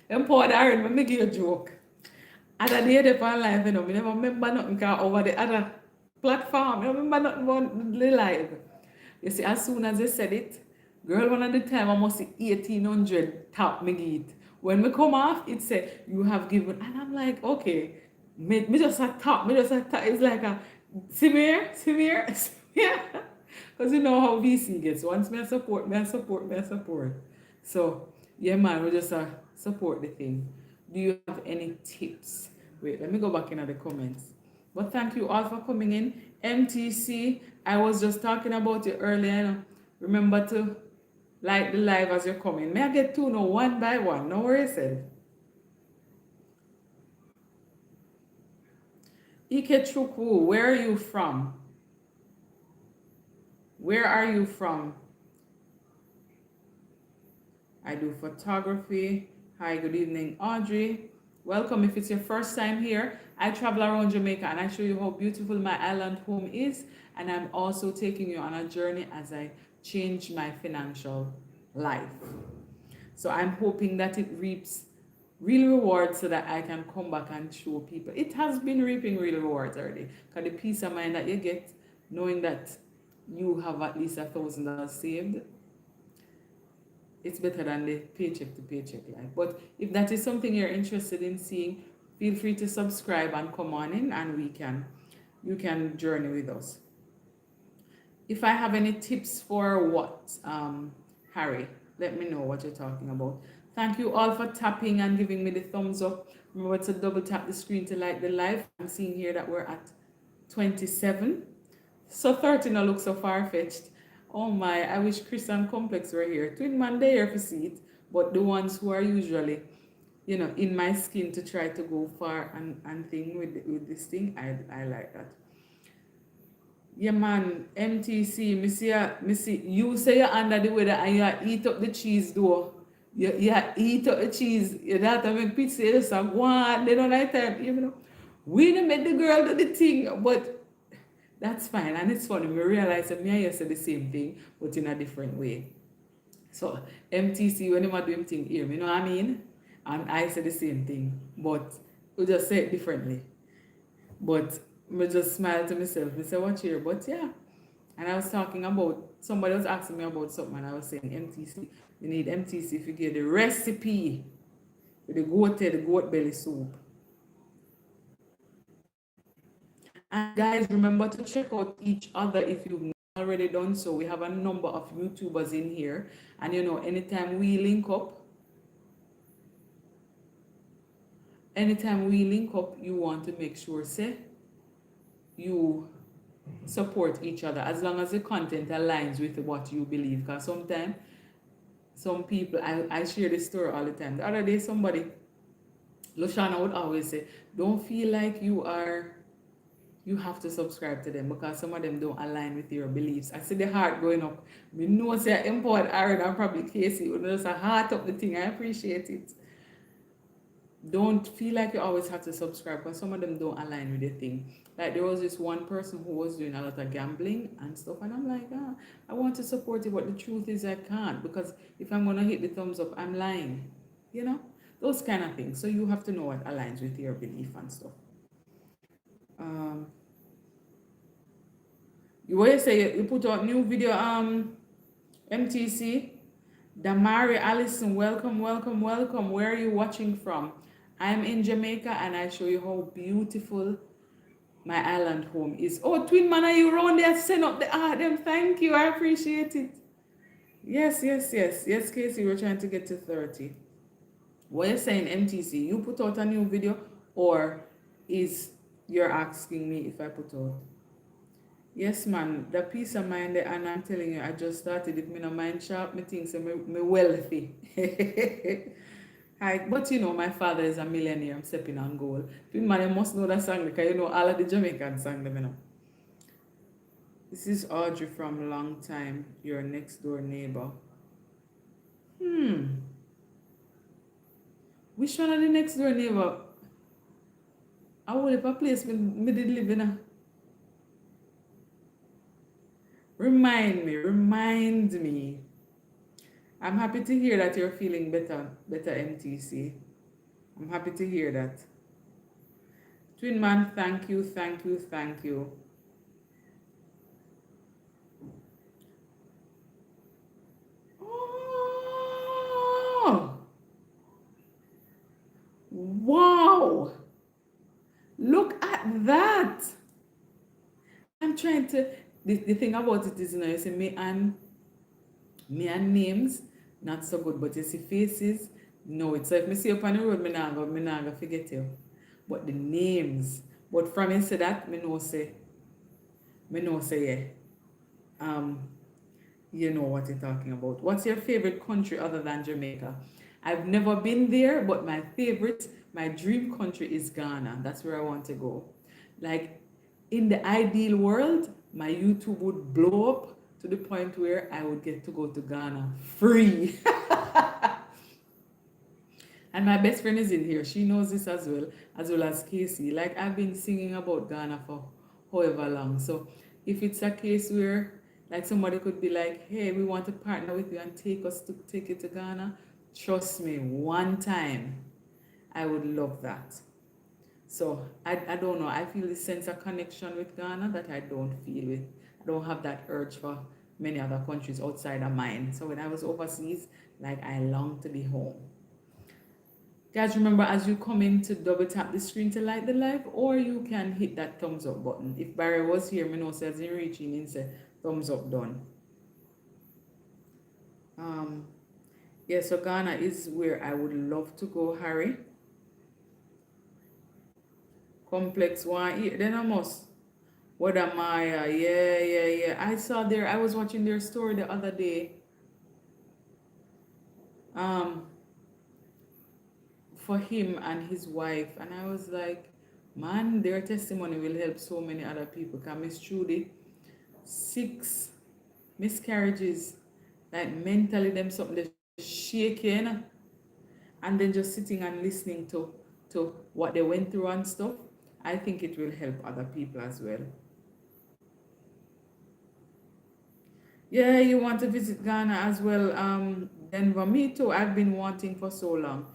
Empowered Aaron, let me give you a joke. Other day, they on live, I never remember nothing over the other platform. I remember nothing about the live. You see, as soon as they said it, girl, one of the time I must see 1800 tap me get it. When me come off, it said, you have given, and I'm like, okay, me just a tap, it's like a, see me here, yeah. Because you know how VC gets, once me a support. So, yeah man, we just support the thing. Do you have any tips? Wait, let me go back into the comments. But thank you all for coming in. MTC, I was just talking about it earlier. Remember to like the live as you're coming. May I get two now, one by one? No worries, said. Ikechukwu, where are you from? Where are you from? I do photography. Hi, good evening, Audrey. Welcome if it's your first time here. I travel around Jamaica and I show you how beautiful my island home is. And I'm also taking you on a journey as I change my financial life. So I'm hoping that it reaps real rewards so that I can come back and show people. It has been reaping real rewards already. Because the peace of mind that you get knowing that you have at least $1,000 saved, it's better than the paycheck to paycheck life. But if that is something you're interested in seeing, feel free to subscribe and come on in and you can journey with us. If I have any tips for what, Harry, let me know what you're talking about. Thank you all for tapping and giving me the thumbs up. Remember to double tap the screen to like the live. I'm seeing here that we're at 27. So 30 now looks so far-fetched. Oh my, I wish Chris and Complex were here. Twin man they here for see it, but the ones who are usually, in my skin to try to go far and thing with this thing, I like that. Yeah man, MTC, me see you say you're under the weather and you eat up the cheese though. you eat up the cheese, you don't have to make pizza, you just go on, they don't like time, you know. We didn't make the girl do the thing, but that's fine. And it's funny, we realize that me and you say the same thing, but in a different way. So MTC, when you are doing thing here, you know what I mean? And I say the same thing, but we just say it differently. But I just smile to myself. I say, what here? But yeah. And I was talking about, somebody was asking me about something, and I was saying MTC. You need MTC if you get the recipe with the goat belly soup. And guys, remember to check out each other if you've not already done so. We have a number of YouTubers in here. And you know, anytime we link up, you want to make sure, say, you support each other as long as the content aligns with what you believe. Because sometimes some people, I share this story all the time. The other day, Lushana would always say, don't feel like you have to subscribe to them because some of them don't align with your beliefs. I see the heart going up. We know say I empowered Aaron and probably Casey. You know, just a heart up the thing. I appreciate it. Don't feel like you always have to subscribe because some of them don't align with the thing. Like there was this one person who was doing a lot of gambling and stuff, and I'm like, I want to support it, but the truth is I can't because if I'm gonna hit the thumbs up, I'm lying. You know? Those kind of things. So you have to know what aligns with your belief and stuff. You say you put out new video MTC. Damari Allison, welcome, welcome, welcome. Where are you watching from? I'm in Jamaica and I show you how beautiful my island home is. Oh, twin man, are you around there? Send up the them. Thank you. I appreciate it. Yes, yes, yes. Yes, Casey, we're trying to get to 30. What you're saying, MTC, you put out a new video or is you're asking me if I put out? Yes, man, the peace of mind there, and I'm telling you, I just started. If me no mind sharp, me think so me wealthy. But you know, my father is a millionaire. I'm stepping on gold. People, man, you must know that song because you know all of the Jamaican song them, you know. This is Audrey from Long Time, your next door neighbor. Which one of the next door neighbor? I will if a place me did live in a. Remind me. I'm happy to hear that you're feeling better, MTC. I'm happy to hear that. Twin man, thank you, thank you, thank you. Oh, wow. Look at that. I'm trying to, the thing about it is, you know, you see me and names, not so good, but you see faces, no, it's like me see up on the road, me not go forget you. But the names, but from into that, me know say, yeah. You know what you're talking about. What's your favorite country other than Jamaica? I've never been there, but my dream country is Ghana. That's where I want to go. Like in the ideal world, my YouTube would blow up to the point where I would get to go to Ghana free. And my best friend is in here. She knows this as well as Casey. Like I've been singing about Ghana for however long. So if it's a case where like somebody could be like, hey, we want to partner with you and take it to Ghana, trust me, one time I would love that. So I don't know. I feel this sense of connection with Ghana that I don't feel with. I don't have that urge for many other countries outside of mine. So when I was overseas, like I long to be home. Guys, remember as you come in to double tap the screen to like the live, or you can hit that thumbs up button. If Barry was here, me know says in reaching in say thumbs up done. Yeah, so Ghana is where I would love to go, Harry. Complex one, then I must. What am I? Yeah. I saw I was watching their story the other day. For him and his wife, and I was like, man, their testimony will help so many other people. Because Miss Trudy, 6 miscarriages, like mentally them something shaking, and then just sitting and listening to what they went through and stuff, I think it will help other people as well. Yeah, you want to visit Ghana as well. Denver, me too. I've been wanting for so long.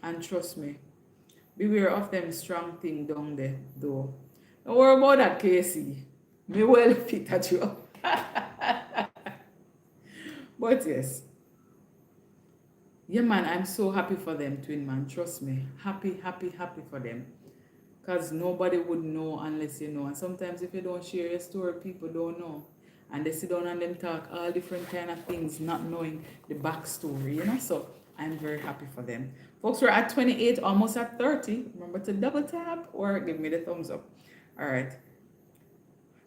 And trust me, beware of them strong thing down there, though. Don't worry about that, Casey. Me well fit at you. But yes. Yeah, man, I'm so happy for them, twin man. Trust me. Happy, happy, happy for them. Because nobody would know unless you know. And sometimes if you don't share your story, people don't know. And they sit down and then talk all different kind of things, not knowing the backstory, you know. So I'm very happy for them. Folks, we're at 28, almost at 30. Remember to double tap or give me the thumbs up. All right.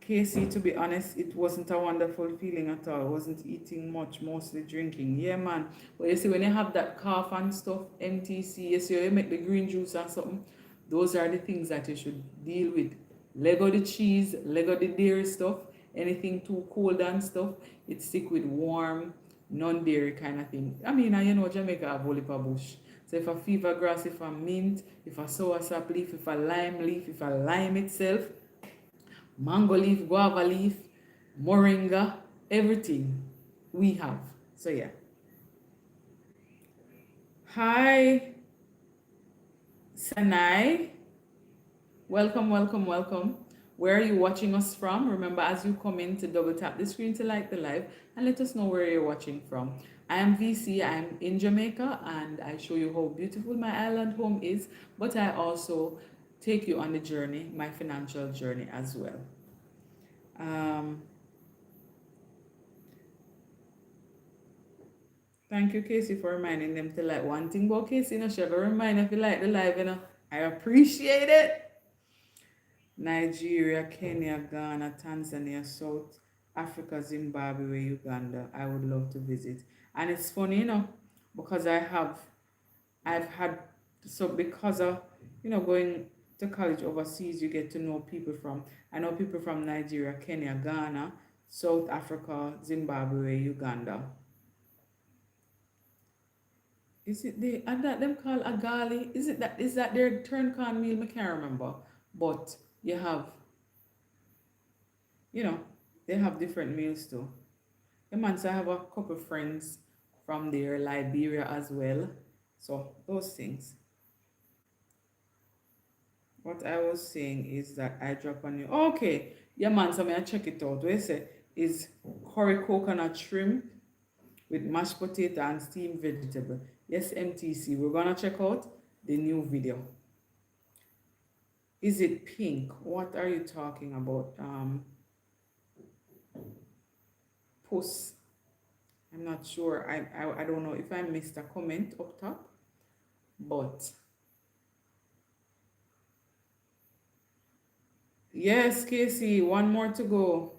Casey, to be honest, it wasn't a wonderful feeling at all. I wasn't eating much, mostly drinking. Yeah, man. But you see, when you have that cough and stuff, MTC, you see, you make the green juice and something, those are the things that you should deal with. Lego the cheese, Lego the dairy stuff, anything too cold and stuff, it stick with warm, non-dairy kind of thing. I mean, you know, Jamaica have whole heap of bush. So if a fever grass, if a mint, if a soursop leaf, if a lime leaf, if a lime itself, mango leaf, guava leaf, moringa, everything we have. So yeah. Hi, Sanai. Welcome, welcome, welcome. Where are you watching us from? Remember, as you come in, to double tap the screen to like the live and let us know where you're watching from. I am VC, I'm in Jamaica, and I show you how beautiful my island home is, but I also take you on the journey, my financial journey as well. Thank you, Casey, for reminding them to like. One thing about Casey, you know, she have a reminder if you like the live, you know. I appreciate it. Nigeria, Kenya, Ghana, Tanzania, South Africa, Zimbabwe, Uganda. I would love to visit. And it's funny, you know, because I've had, so because of, you know, going to college overseas, you get to know people from, I know people from Nigeria, Kenya, Ghana, South Africa, Zimbabwe, Uganda. Is it the and that them call agali? Is that their turn corn meal? I can't remember. But you have, you know, they have different meals too. Yeah, man, so I have a couple friends from there, Liberia as well. So those things. What I was saying is that I drop on you. Okay. Yeah, man, so I check it out. What you say is curry coconut shrimp with mashed potato and steamed vegetable. Yes, MTC. We're gonna check out the new video. Is it pink? What are you talking about? Puss. I'm not sure. I don't know if I missed a comment up top, but yes, Casey, one more to go.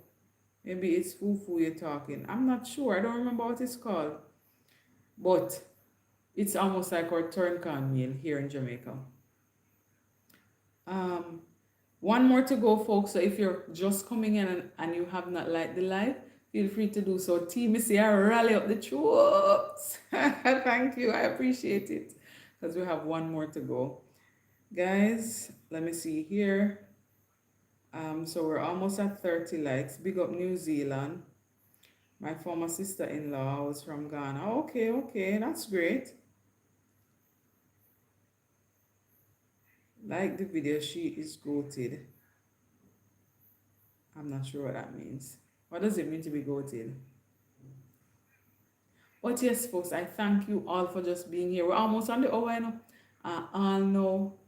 Maybe it's fufu you're talking. I'm not sure. I don't remember what it's called, but it's almost like our turn can meal here in Jamaica. One more to go, folks. So if you're just coming in and you have not liked the live, feel free to do so. Team, see, I rally up the troops. Thank you. I appreciate it. Because we have one more to go. Guys, let me see here. So we're almost at 30 likes. Big up New Zealand. My former sister-in-law was from Ghana. Okay, that's great. Like the video, she is goated. I'm not sure what that means. What does it mean to be goated? But yes, folks, I thank you all for just being here. We're almost on the hour, you know. I know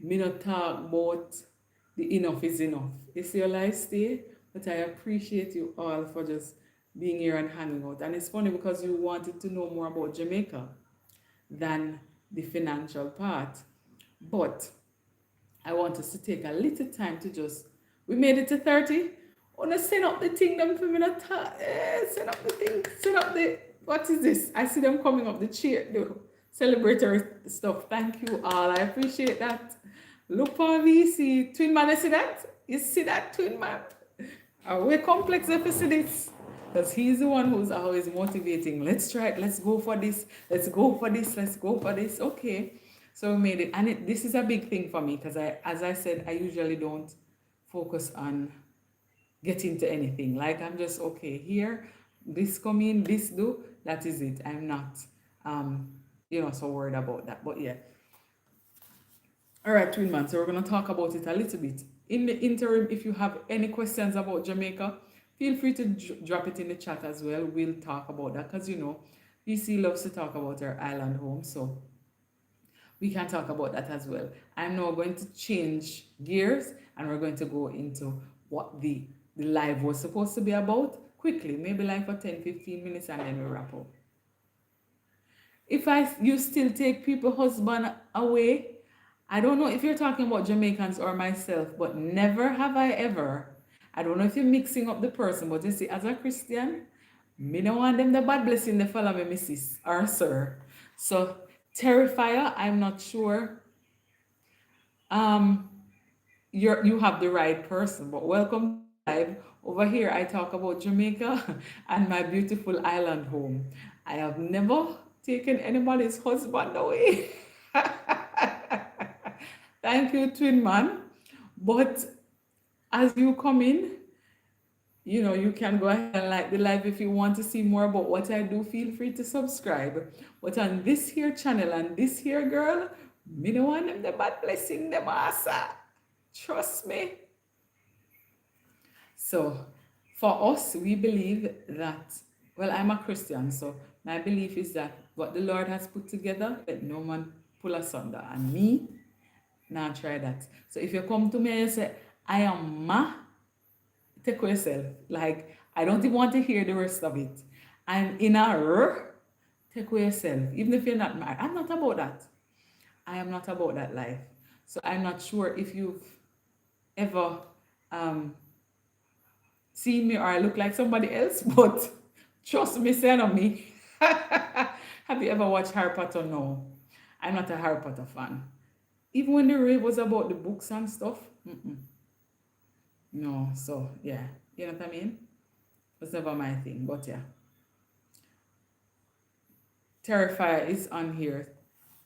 me not talk about the enough is enough. It's your life stay, but I appreciate you all for just being here and hanging out. And it's funny because you wanted to know more about Jamaica than the financial part. But I want us to take a little time to just, we made it to 30. I want to send up the thing, them for me not talk. Send up the thing, send up the, what is this? I see them coming up the chair, the celebratory stuff. Thank you all. I appreciate that. Look for VC. Twin man, you see that? You see that, twin man? Are we complex if you see this? Because he's the one who's always motivating. Let's try it. Let's go for this. Let's go for this. Let's go for this. Okay. So we made it. And this is a big thing for me because as I said, I usually don't focus on getting to anything. Like I'm just, okay, here, this come in, this do, that is it. I'm not, um, so worried about that. But yeah. All right, Twin Man. So we're going to talk about it a little bit. In the interim, if you have any questions about Jamaica, feel free to drop it in the chat as well. We'll talk about that because, PC loves to talk about her island home. So we can talk about that as well. I'm now going to change gears and we're going to go into what the live was supposed to be about quickly, maybe like for 10-15 minutes, and then we wrap up. If you still take people's husband away, I don't know if you're talking about Jamaicans or myself, but never have I ever. I don't know if you're mixing up the person, but you see, as a Christian, me don't want them the bad blessing they follow me, Mrs. or Sir. So Terrifier, I'm not sure. You have the right person, but welcome to the live. Over here, I talk about Jamaica and my beautiful island home. I have never taken anybody's husband away. Thank you, Twin Man. But as you come in, you can go ahead and like the live. If you want to see more about what I do, feel free to subscribe. But on this here channel and this here girl, me no want them the bad blessing them asa. Trust me. So for us, we believe that, well, I'm a Christian, so my belief is that what the Lord has put together, let no man pull asunder. And me, now try that. So if you come to me and say, I am ma, take yourself. Like, I don't even want to hear the rest of it. I'm in a take yourself. Even if you're not married. I'm not about that. I am not about that life. So I'm not sure if you've ever seen me or I look like somebody else, but trust me, say no me. Have you ever watched Harry Potter? No. I'm not a Harry Potter fan. Even when the rave was about the books and stuff, no. So yeah, you know what I mean? It's never my thing, but yeah. Terrifier is on here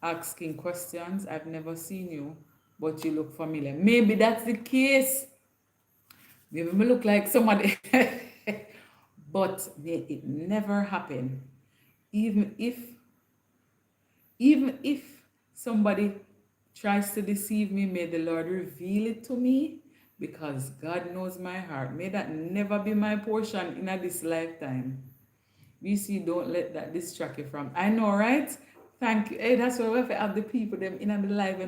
asking questions. I've never seen you, but you look familiar. Maybe that's the case. Maybe me look like somebody. But it never happened. Even if somebody tries to deceive me, may the Lord reveal it to me, because God knows my heart. May that never be my portion in this lifetime. VC, don't let that distract you from. I know, right? Thank you. Hey, that's why we have to have the people them in the live,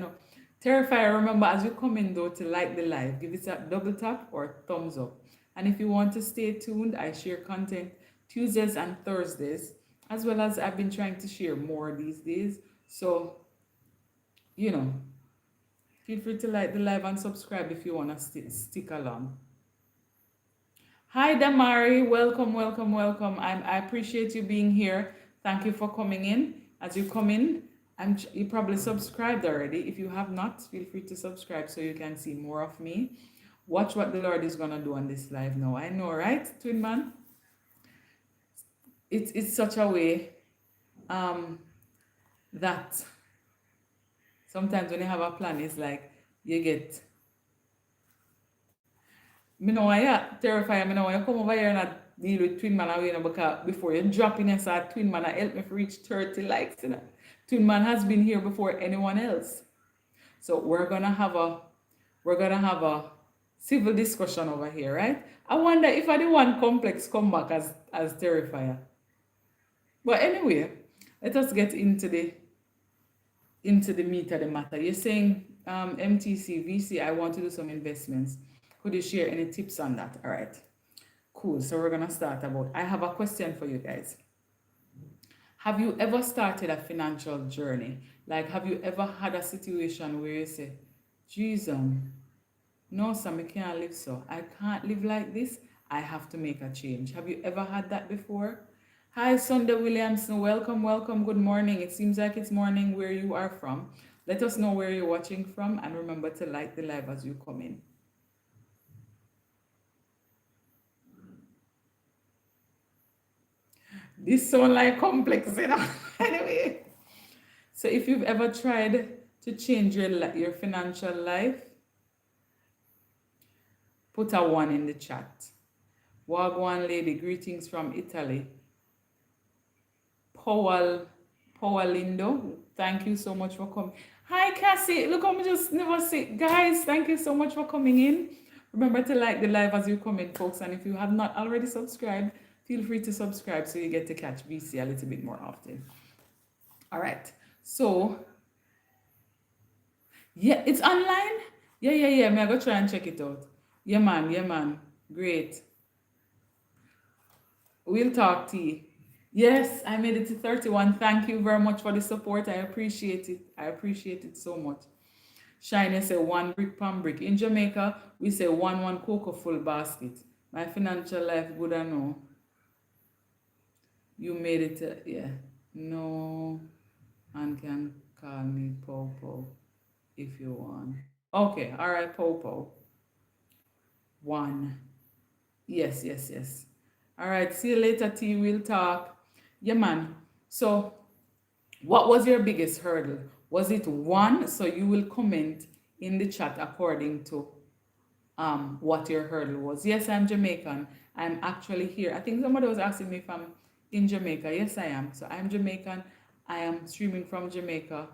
Terrifier, remember, as you come in though, to like the live, give it a double tap or thumbs up. And if you want to stay tuned, I share content Tuesdays and Thursdays, as well as I've been trying to share more these days. So, feel free to like the live and subscribe if you want to stick along. Hi, Damari. Welcome, welcome, welcome. I appreciate you being here. Thank you for coming in. As you come in, you probably subscribed already. If you have not, feel free to subscribe so you can see more of me. Watch what the Lord is going to do on this live now. I know, right, Twin Man? It's such a way that sometimes when you have a plan, it's like you get... Me know why terrify me know why you come over here and I deal with Twin Man away, because before you drop in and Twin Man help me to reach 30 likes. Twin Man has been here before anyone else. So we're gonna have a civil discussion over here, right? I wonder if I the one complex come back as Terrifier. But anyway, let us get into the meat of the matter. You're saying MTC, VC, I want to do some investments. Could you share any tips on that? All right, cool. So we're gonna start about, I have a question for you guys. Have you ever started a financial journey? Like, have you ever had a situation where you say, Jesus, no, Sam, I can't live so. I can't live like this. I have to make a change. Have you ever had that before? Hi, Sunday Williamson. Welcome, welcome. Good morning. It seems like it's morning where you are from. Let us know where you're watching from, and remember to like the live as you come in. This sound like complex, you know. Anyway, so if you've ever tried to change your financial life, put a one in the chat. Wagwan lady, greetings from Italy. Powell, Powalindo, thank you so much for coming. Hi Cassie, look, I'm just never see. Guys, thank you so much for coming in. Remember to like the live as you come in, folks. And if you have not already subscribed, feel free to subscribe so you get to catch BC a little bit more often. All right. So, yeah, it's online. Yeah. May I go try and check it out? Yeah, man. Yeah, man. Great. We'll talk to you. Yes, I made it to 31. Thank you very much for the support. I appreciate it. I appreciate it so much. Shine say one brick pan brick. In Jamaica, we say one cocoa full basket. My financial life good I know. You made it, yeah. No, and can call me Popo if you want. Okay, all right, Popo. One. Yes. All right, see you later, T. We'll talk. Yeah, man. So, what was your biggest hurdle? Was it one? So you will comment in the chat according to what your hurdle was. Yes, I'm Jamaican. I'm actually here. I think somebody was asking me if I'm in Jamaica. Yes, I am. So I'm Jamaican. I am streaming from Jamaica.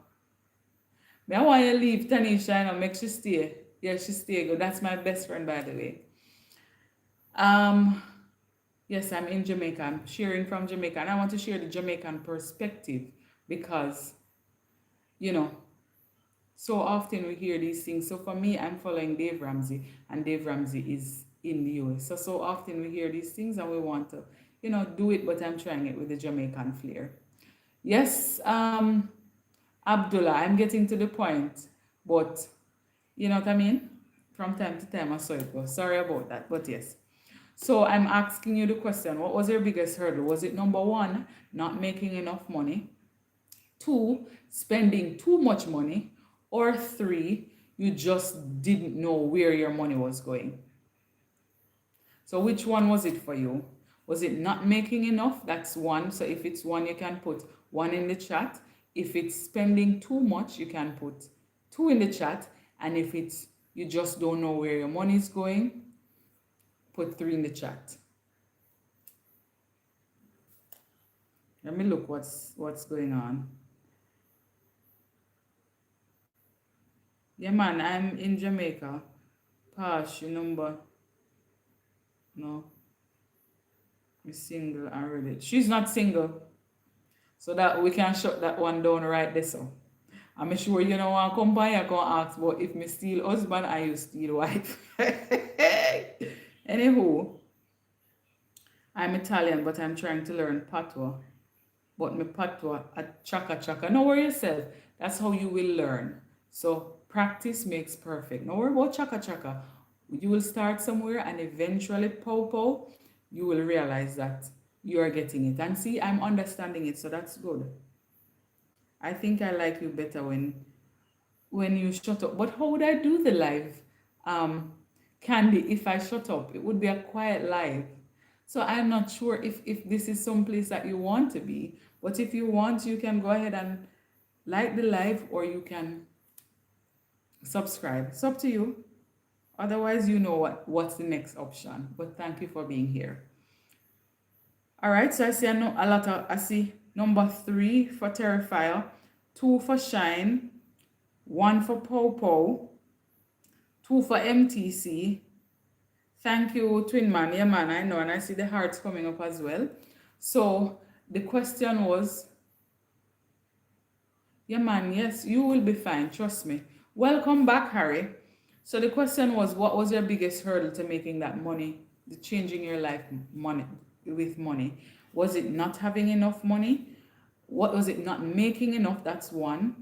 May I want you to leave Tanisha and make she stay. Yeah, she stay good. That's my best friend, by the way. Um, yes, I'm in Jamaica. I'm sharing from Jamaica, and I want to share the Jamaican perspective because, you know, so often we hear these things. So for me, I'm following Dave Ramsey, and Dave Ramsey is in the US. So often we hear these things and we want to, do it, but I'm trying it with the Jamaican flair. Yes, Abdullah, I'm getting to the point, but you know what I mean? From time to time, I saw it go. Sorry about that, but yes. So I'm asking you the question, what was your biggest hurdle? Was it number one, not making enough money? Two, spending too much money? Or three, you just didn't know where your money was going? So which one was it for you? Was it not making enough? That's one. So if it's one, you can put one in the chat. If it's spending too much, you can put two in the chat. And if it's you just don't know where your money is going, put three in the chat. Let me look what's going on. Yeah, man, I'm in Jamaica. Pass your number. No, I'm single and ready. She's not single, so that we can shut that one down right there. So I'm sure you know one company I can ask, but if me steal husband, I you steal wife. Anywho, I'm Italian, but I'm trying to learn patois. But me patois at chaka chaka. No worry yourself. That's how you will learn. So practice makes perfect. No worry about chaka chaka. You will start somewhere and eventually pow, you will realize that you are getting it. And see, I'm understanding it, so that's good. I think I like you better when you shut up. But how would I do the live? Candy, if I shut up, it would be a quiet live. So I'm not sure if this is some place that you want to be. But if you want, you can go ahead and like the live or you can subscribe. It's up to you. Otherwise, you know what's the next option. But thank you for being here. All right, so I see I see number 3 for Terrifier, 2 for Shine, 1 for Popo, 2 for MTC. Thank you, Twin Man. Yeah, man, I know. And I see the hearts coming up as well. So the question was, yeah, man, yes, you will be fine. Trust me. Welcome back, Harry. So the question was, what was your biggest hurdle to making that money, the changing your life money with money? Was it not having enough money? What was it not making enough? That's one.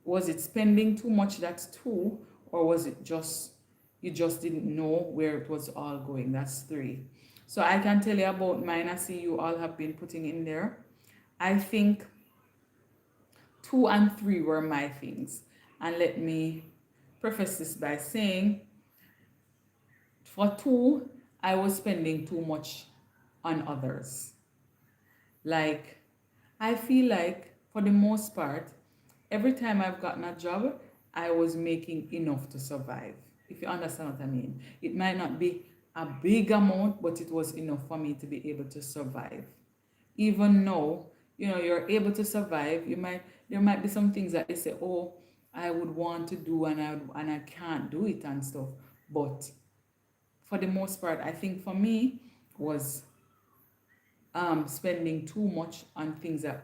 Was it spending too much? That's two. Or was it just you just didn't know where it was all going? That's three. So I can tell you about mine. I see you all have been putting in there. I think 2 and 3 were my things. And let me preface this by saying for 2, I was spending too much on others. Like, I feel like for the most part, every time I've gotten a job, I was making enough to survive. If you understand what I mean, it might not be a big amount, but it was enough for me to be able to survive. Even now, you're able to survive. There might be some things that you say, oh, I would want to do and I can't do it and stuff. But for the most part, I think for me was spending too much on things that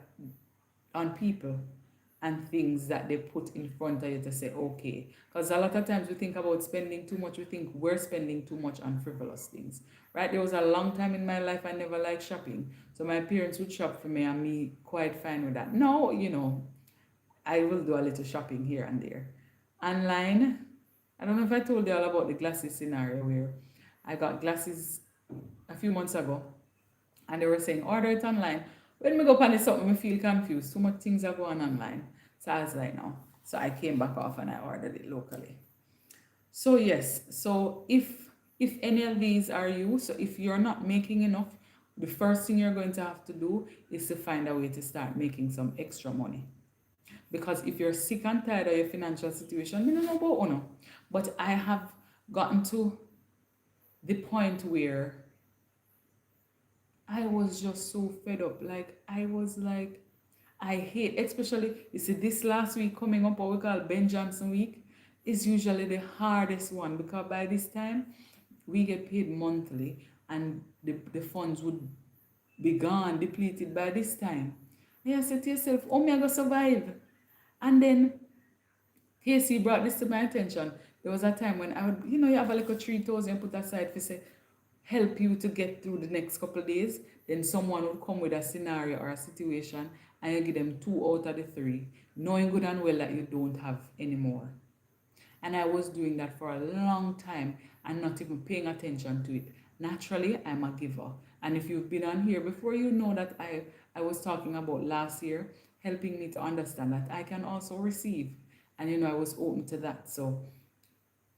on people and things that they put in front of you to say okay, because a lot of times we think about spending too much, we think we're spending too much on frivolous things, right? There was a long time in my life I never liked shopping, so my parents would shop for me and me quite fine with that. Now, I will do a little shopping here and there. Online, I don't know if I told you all about the glasses scenario where I got glasses a few months ago and they were saying order it online. When we go on something, I feel confused. Too much things are going online. So I was like, no. So I came back off and I ordered it locally. So yes, so if any of these are you, so if you're not making enough, the first thing you're going to have to do is to find a way to start making some extra money. Because if you're sick and tired of your financial situation, I don't know about Uno, but I have gotten to the point where I was just so fed up. Like, I was like, I hate, especially, you see, this last week coming up, what we call Ben Johnson week, is usually the hardest one because by this time, we get paid monthly and the funds would be gone, depleted by this time. And you say to yourself, oh, me I go survive. And then Casey brought this to my attention. There was a time when I would, you have a little 3,000 put aside for say, help you to get through the next couple of days. Then someone would come with a scenario or a situation and you give them 2 out of the 3, knowing good and well that you don't have anymore. And I was doing that for a long time and not even paying attention to it. Naturally, I'm a giver. And if you've been on here before, you know that I was talking about last year, helping me to understand that I can also receive. And I was open to that. So,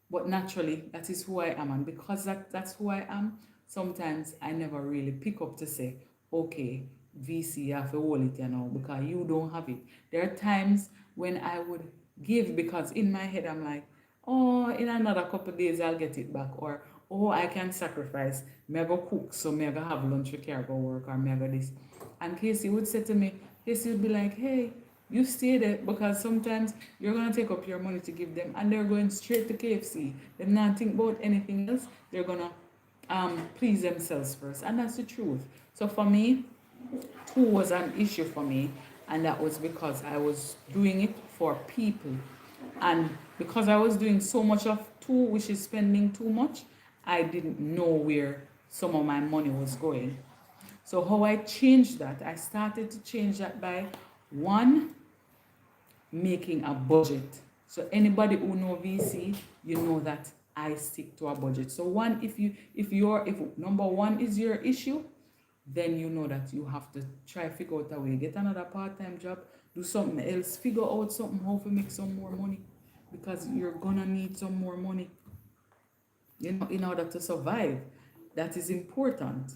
but naturally, that is who I am. And because that's who I am, sometimes I never really pick up to say, okay, VC, you have to hold it, because you don't have it. There are times when I would give because in my head I'm like, oh, in another couple of days I'll get it back. Or, oh, I can sacrifice. May I go cook, so may I go have lunch for care, go work, or may I go this. And Casey would say to me, Casey would be like, hey, you stay there because sometimes you're going to take up your money to give them and they're going straight to KFC. They're not think about anything else. They're going to please themselves first. And that's the truth. So for me, two was an issue for me. And that was because I was doing it for people. And because I was doing so much of two, which is spending too much, I didn't know where some of my money was going. So how I changed that, I started to change that by one, making a budget. So anybody who know VC, you know that I stick to a budget. So one, if number one is your issue, then you know that you have to try figure out a way, get another part-time job, do something else, figure out something how to make some more money because you're gonna need some more money, in order to survive. That is important.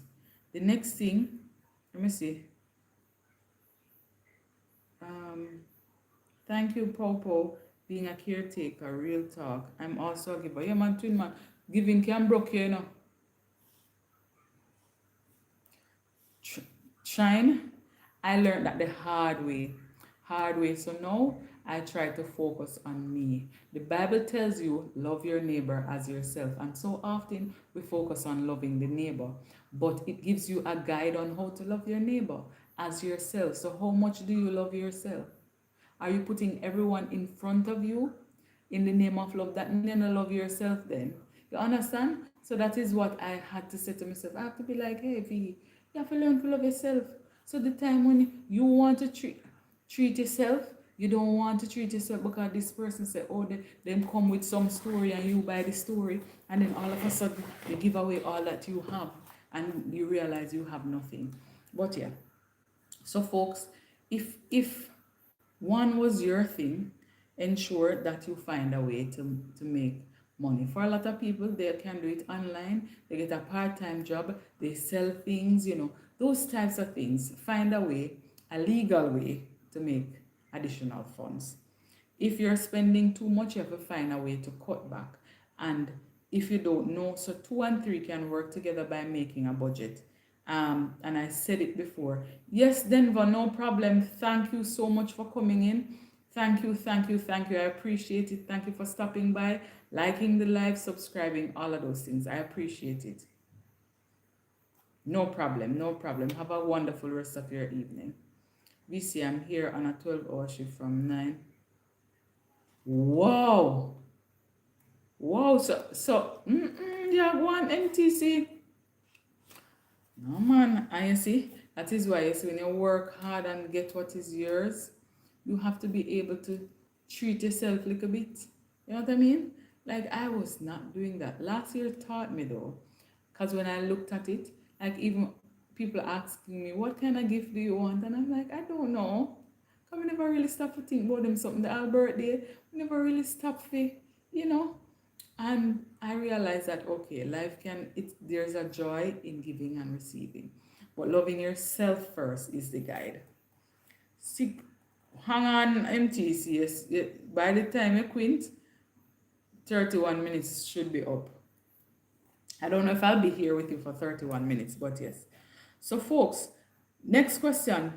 The next thing, let me see. Um, Thank you, Popo, being a caretaker, real talk. I'm also a giver. Yeah, man, twin man. Giving can broke you. Shine, I learned that the hard way. Hard way. So now I try to focus on me. The Bible tells you love your neighbor as yourself. And so often we focus on loving the neighbor. But it gives you a guide on how to love your neighbor as yourself. So how much do you love yourself? Are you putting everyone in front of you in the name of love? That means you love yourself then. You understand? So that is what I had to say to myself. I have to be like, hey, V, you have to learn to love yourself. So the time when you want to treat yourself, you don't want to treat yourself because this person said, oh, them come with some story and you buy the story. And then all of a sudden, you give away all that you have and you realize you have nothing. But yeah. So folks, if one was your thing, ensure that you find a way to make money. For a lot of people, they can do it online. They get a part-time job. They sell things, Those types of things. Find a way, a legal way to make additional funds. If you're spending too much, you have to find a way to cut back. And if you don't know, so two and three can work together by making a budget. And I said it before. Yes, Denver, no problem. Thank you so much for coming in. Thank you, thank you, thank you. I appreciate it. Thank you for stopping by, liking the live, subscribing, all of those things. I appreciate it. No problem, no problem. Have a wonderful rest of your evening. We see I'm here on a 12-hour shift from 9. Wow. Wow. Yeah, go on MTC. No, man. And you see, that is why you see when you work hard and get what is yours, you have to be able to treat yourself a little bit. You know what I mean? Like, I was not doing that. Last year taught me though. Because when I looked at it, like even people asking me, what kind of gift do you want? And I'm like, I don't know. Because I never really stop to think about them something. The our birthday, we never really stop for, you know. And I realized that, okay, life there's a joy in giving and receiving. But loving yourself first is the guide. See, hang on, MTC. Yes, by the time you quint, 31 minutes should be up. I don't know if I'll be here with you for 31 minutes, but yes. So, folks, next question.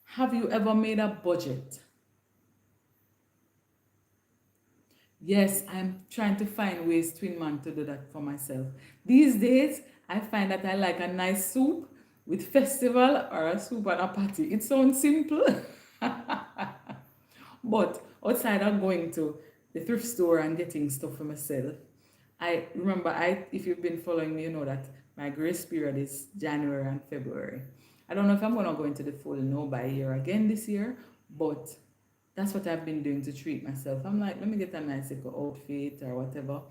Have you ever made a budget? Yes, I'm trying to find ways, twin man, to do that for myself. These days, I find that I like a nice soup with festival or a soup and a patty. It sounds simple, but outside of going to the thrift store and getting stuff for myself, I remember, if you've been following me, you know that my grace period is January and February. I don't know if I'm going to go into the full no buy year again this year, but that's what I've been doing to treat myself. I'm like, let me get a nice little outfit or whatever.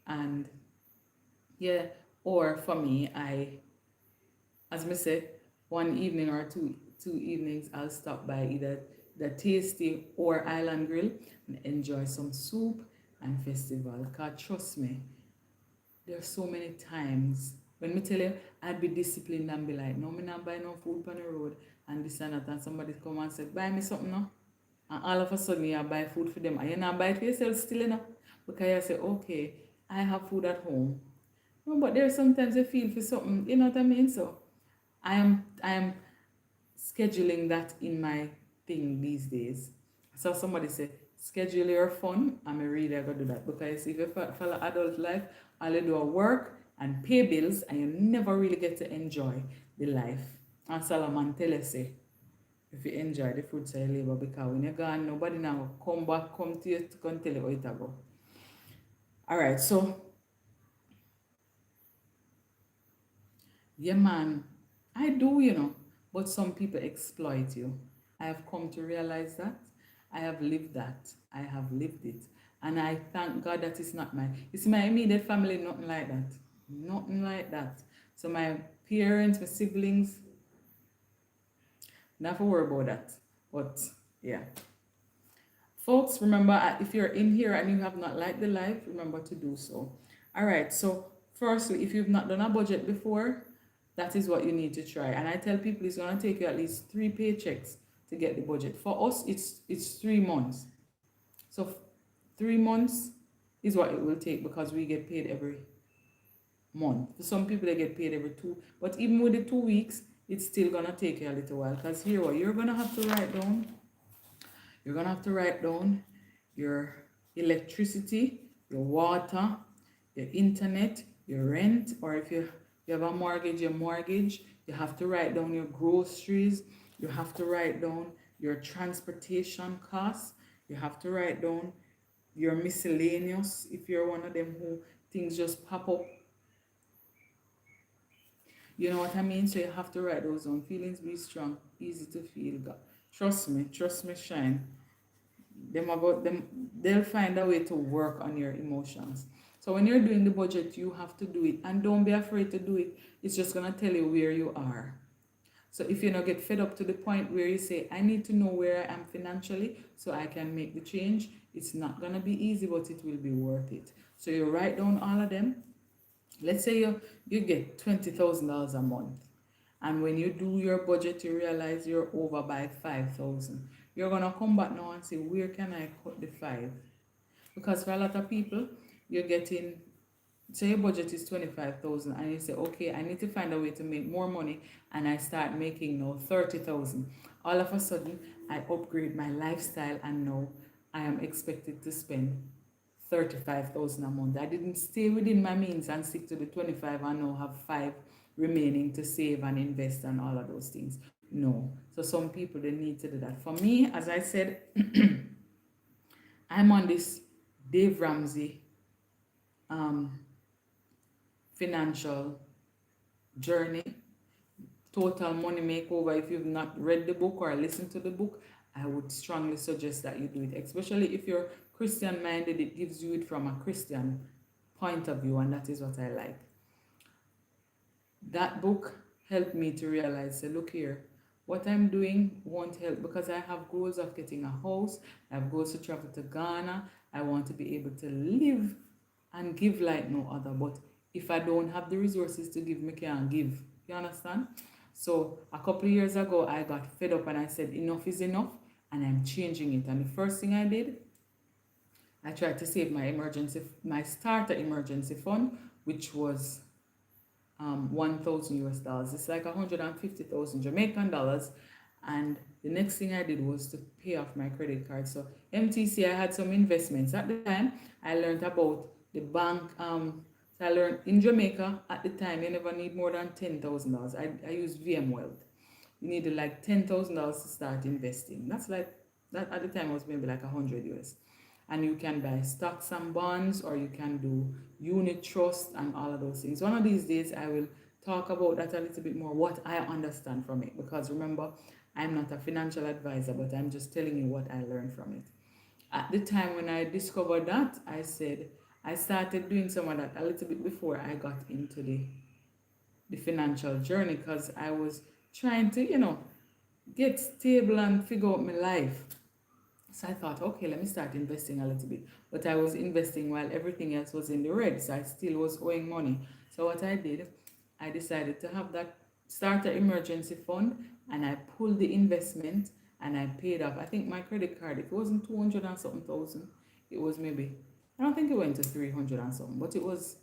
And yeah, or for me, as I said, one evening or two evenings, I'll stop by either the Tasty or Island Grill and enjoy some soup and festival. Cause trust me, there's so many times when me tell you I'd be disciplined and be like, no, me not buy no food on the road and this and that, and somebody come and say, buy me something now. And all of a sudden you buy food for them and you not buy it for yourself still enough. Because you say, okay, I have food at home. No, but there's sometimes you feel for something, you know what I mean? So I am scheduling that in my thing these days. So somebody said, schedule your fun. I'm really gonna do that. Because if you follow adult life, all you do is work and pay bills and you never really get to enjoy the life. And Solomon tell us, say, if you enjoy the fruits of your labor, because when you're gone, nobody now come to you to come tell you how it go. Alright, so yeah, man, I do, but some people exploit you. I have come to realize that. I have lived that. I have lived it. And I thank God that it's not it's my immediate family, nothing like that. Nothing like that. So my parents, my siblings, never worry about that. But yeah. Folks, remember, if you're in here and you have not liked the live, remember to do so. All right, so firstly, if you've not done a budget before, that is what you need to try. And I tell people it's going to take you at least 3 paychecks to get the budget. For us, it's 3 months. So 3 months is what it will take because we get paid every month. For some people, they get paid every 2. But even with the 2 weeks, it's still going to take you a little while. Because here, what you're going to have to write down, your electricity, your water, your internet, your rent, or if you have a mortgage, your mortgage. You have to write down your groceries. You have to write down your transportation costs. You have to write down your miscellaneous if you're one of them who things just pop up. You know what I mean? So you have to write those down. Feelings be strong, easy to feel. God. Trust me, Shine. They'll find a way to work on your emotions. So when you're doing the budget, you have to do it, and don't be afraid to do it. It's just gonna tell you where you are. So if you not get fed up to the point where you say, I need to know where I am financially so I can make the change, it's not gonna be easy, but it will be worth it. So you write down all of them. Let's say you get $20,000 a month, And when you do your budget, you realize you're over by 5,000. You're gonna come back now and say, where can I cut the five? Because for a lot of people, you're getting, say your budget is 25,000 and you say, okay, I need to find a way to make more money, and I start making now 30,000. All of a sudden, I upgrade my lifestyle and now I am expected to spend 35,000 a month. I didn't stay within my means and stick to the 25 and now have five remaining to save and invest and all of those things. No. So some people, they need to do that. For me, as I said, I'm on this Dave Ramsey um, financial journey, Total Money Makeover. If you've not read the book or listened to the book, I would strongly suggest that you do it, especially if you're Christian minded. It gives you it from a Christian point of view, and that is what I like. That book helped me to realize, say, look here, what I'm doing won't help, because I have goals of getting a house, I have goals to travel to Ghana, I want to be able to live and give like no other. But if I don't have the resources to give, me can't give. You understand? So a couple of years ago, I got fed up and I said, enough is enough, and I'm changing it. And the first thing I did, I tried to save my starter emergency fund, which was 1,000 US dollars. It's like 150,000 Jamaican dollars. And the next thing I did was to pay off my credit card. So MTC, I had some investments. At the time, I learned about the bank. So I learned in Jamaica at the time, you never need more than $10,000. I used VM Wealth. You needed like $10,000 to start investing. That's like, that at the time was maybe like 100 US. And you can buy stocks and bonds, or you can do unit trust and all of those things. One of these days I will talk about that a little bit more, what I understand from it, because remember, I'm not a financial advisor, but I'm just telling you what I learned from it. At the time when I discovered that, I said I started doing some of that a little bit before I got into the financial journey, because I was trying to, get stable and figure out my life. So I thought, okay, let me start investing a little bit. But I was investing while everything else was in the red, so I still was owing money. So what I did, I decided to have that starter emergency fund, and I pulled the investment and I paid off. I think my credit card, if it wasn't 200 and something thousand, it was maybe, I don't think it went to 300 and something, but it was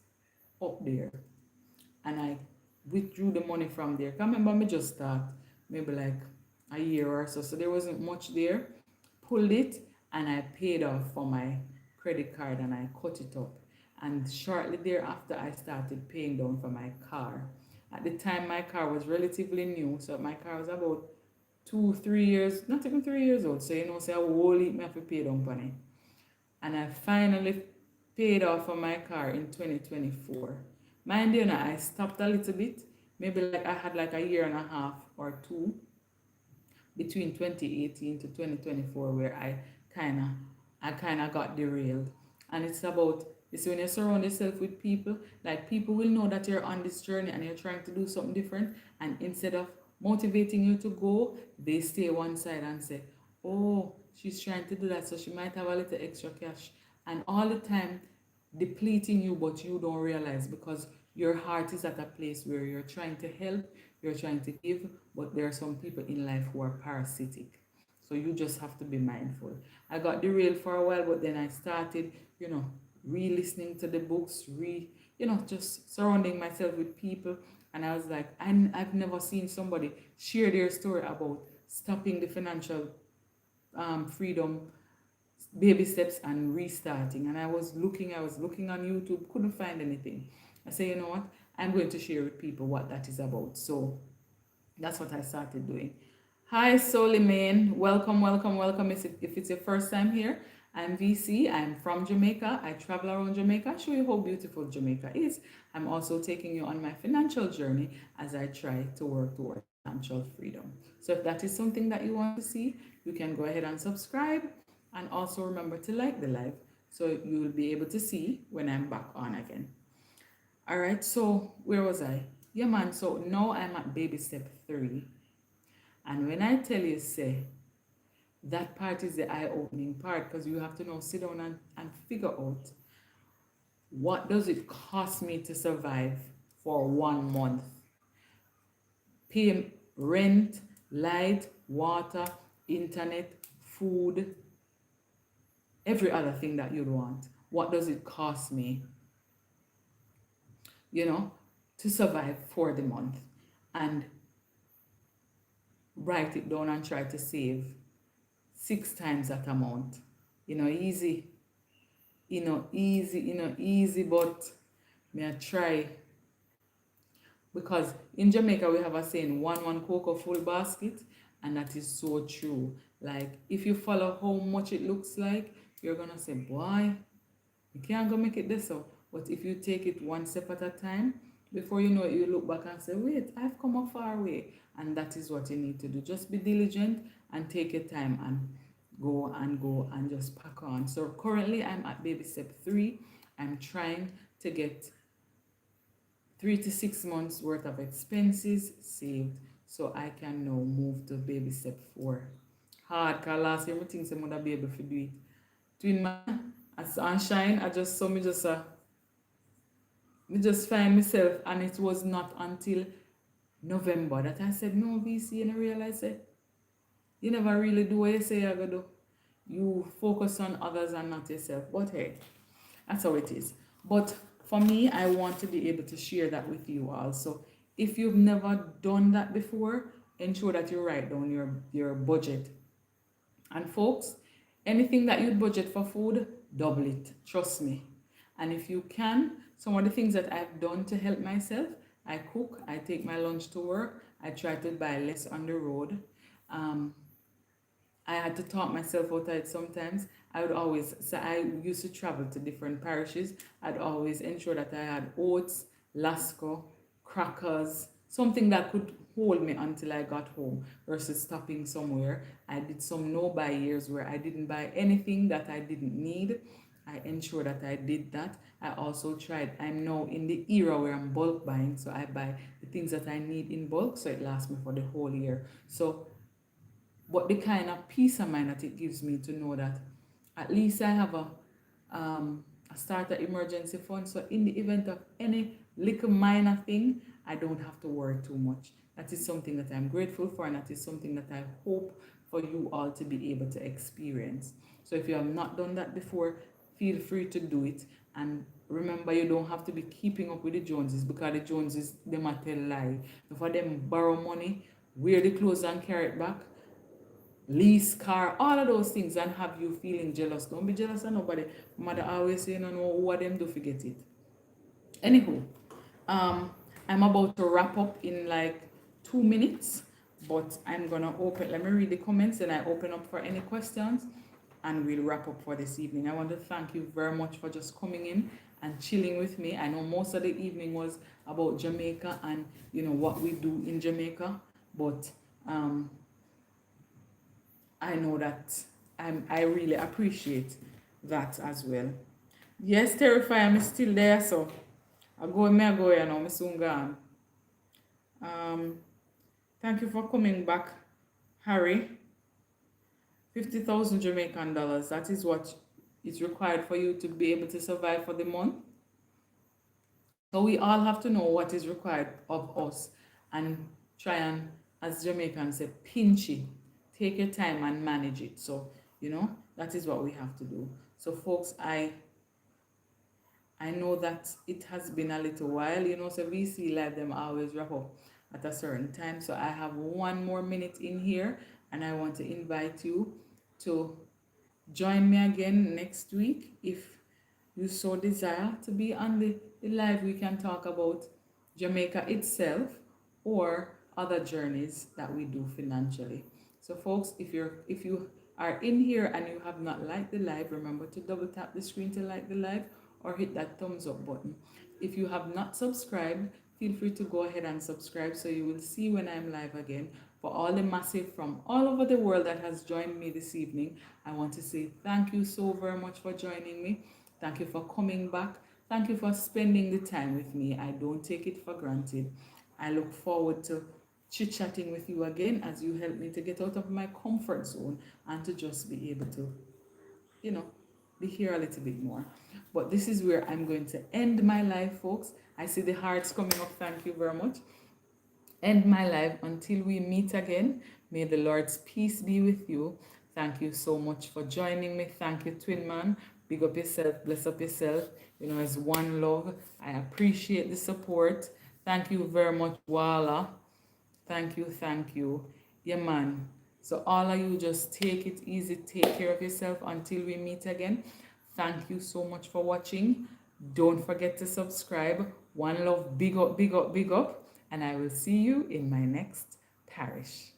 up there. And I withdrew the money from there. I remember me just start maybe like a year or so, so there wasn't much there. Pulled it and I paid off for my credit card and I cut it up. And shortly thereafter, I started paying down for my car. At the time, my car was relatively new, so my car was about 2, 3 years, not even 3 years old. So say I whole heap me have to pay down on it. And I finally paid off for my car in 2024. Mind you, now I stopped a little bit. Maybe like I had like a year and a half or two between 2018 to 2024 where I kind of got derailed. And it's about, you see, when you surround yourself with people, like people will know that you're on this journey and you're trying to do something different, and instead of motivating you to go, they stay one side and say, oh, she's trying to do that, so she might have a little extra cash, and all the time depleting you, but you don't realize, because your heart is at a place where you're trying to help, you're trying to give, but there are some people in life who are parasitic. So you just have to be mindful. I got derailed for a while, but then I started, re-listening to the books, just surrounding myself with people. And I was like, I've never seen somebody share their story about stopping the financial freedom baby steps and restarting. And I was looking on YouTube, couldn't find anything. I say, you know what, I'm going to share with people what that is about. So that's what I started doing. Hi Soliman, welcome, welcome, welcome. If it's your first time here, I'm VC. I'm from Jamaica. I travel around Jamaica, show you how beautiful Jamaica is. I'm also taking you on my financial journey as I try to work towards financial freedom. So if that is something that you want to see, you can go ahead and subscribe, and also remember to like the live so you will be able to see when I'm back on again. All right, so where was I? Yeah, man. So now I'm at baby step 3. And when I tell you, say, that part is the eye-opening part, because you have to now sit down and figure out, what does it cost me to survive for 1 month? pay rent, light, water, internet, food, every other thing that you'd want. What does it cost me, you know, to survive for the month? And write it down and try to save 6 times that amount. Easy, easy, but may I try. Because in Jamaica we have a saying, one cocoa full basket, and that is so true. Like if you follow how much it looks like, you're gonna say, boy, you can't go make it this up. But if you take it one step at a time, before you know it, you look back and say, wait, I've come a far way. And that is what you need to do. Just be diligent and take your time and go and just pack on. So currently I'm at baby step 3. I'm trying to get 3 to 6 months worth of expenses saved so I can now move to baby step 4. Hard, cause last year I think some other baby for do it. Twin man, as sunshine, I just saw me just find myself, and it was not until November that I said, no, VC, and I realized that you never really do what you say you're gonna do. You focus on others and not yourself. But hey, that's how it is. But for me, I want to be able to share that with you all. So if you've never done that before, ensure that you write down your budget. And folks, anything that you budget for food, double it. Trust me. And if you can, some of the things that I've done to help myself, I cook, I take my lunch to work, I try to buy less on the road. Um, I had to talk myself out of it sometimes. So I used to travel to different parishes. I'd always ensure that I had oats, lasco, crackers, something that could hold me until I got home versus stopping somewhere. I did some no buy years where I didn't buy anything that I didn't need. I ensured that I did that. I also tried, I'm now in the era where I'm bulk buying, so I buy the things that I need in bulk so it lasts me for the whole year. So but the kind of peace of mind that it gives me to know that at least I have a starter emergency fund. So in the event of any little minor thing, I don't have to worry too much. That is something that I'm grateful for, and that is something that I hope for you all to be able to experience. So if you have not done that before, feel free to do it. And remember, you don't have to be keeping up with the Joneses, because the Joneses, they might tell lie. For them borrow money, wear the clothes and carry it back, lease car, all of those things, and have you feeling jealous. Don't be jealous of nobody. Mother always say, no, no, what them do, forget it. Anywho, I'm about to wrap up in like 2 minutes, but I'm gonna open, let me read the comments and I open up for any questions, and we'll wrap up for this evening. I want to thank you very much for just coming in and chilling with me. I know most of the evening was about Jamaica and what we do in Jamaica, but I know that I really appreciate that as well. Yes, Terrify, I'm still there, so I go, I'm soon gone. Thank you for coming back, Harry. 50,000 Jamaican dollars, that is what is required for you to be able to survive for the month. So we all have to know what is required of us and try and, as Jamaicans say, pinch it. Take your time and manage it. So, that is what we have to do. So folks, I know that it has been a little while, so VC Live, them always wrap up at a certain time. So I have 1 more minute in here, and I want to invite you to join me again next week if you so desire to be on the live. We can talk about Jamaica itself or other journeys that we do financially. So folks, if you are in here and you have not liked the live, remember to double tap the screen to like the live or hit that thumbs up button. If you have not subscribed, feel free to go ahead and subscribe so you will see when I'm live again. For all the massive from all over the world that has joined me this evening, I want to say thank you so very much for joining me. Thank you for coming back. Thank you for spending the time with me. I don't take it for granted. I look forward to chit-chatting with you again as you help me to get out of my comfort zone and to just be able to, be here a little bit more. But this is where I'm going to end my life, folks. I see the hearts coming up. Thank you very much. end my life. Until we meet again, may the Lord's peace be with you. Thank you so much for joining me. Thank you, Twin Man. Big up yourself, bless up yourself. You know, it's one love. I appreciate the support. Thank you very much, Wala. Thank you, thank you. Yeah, man. So, all of you, just take it easy, take care of yourself until we meet again. Thank you so much for watching. Don't forget to subscribe. One love, big up, big up, big up. And I will see you in my next parish.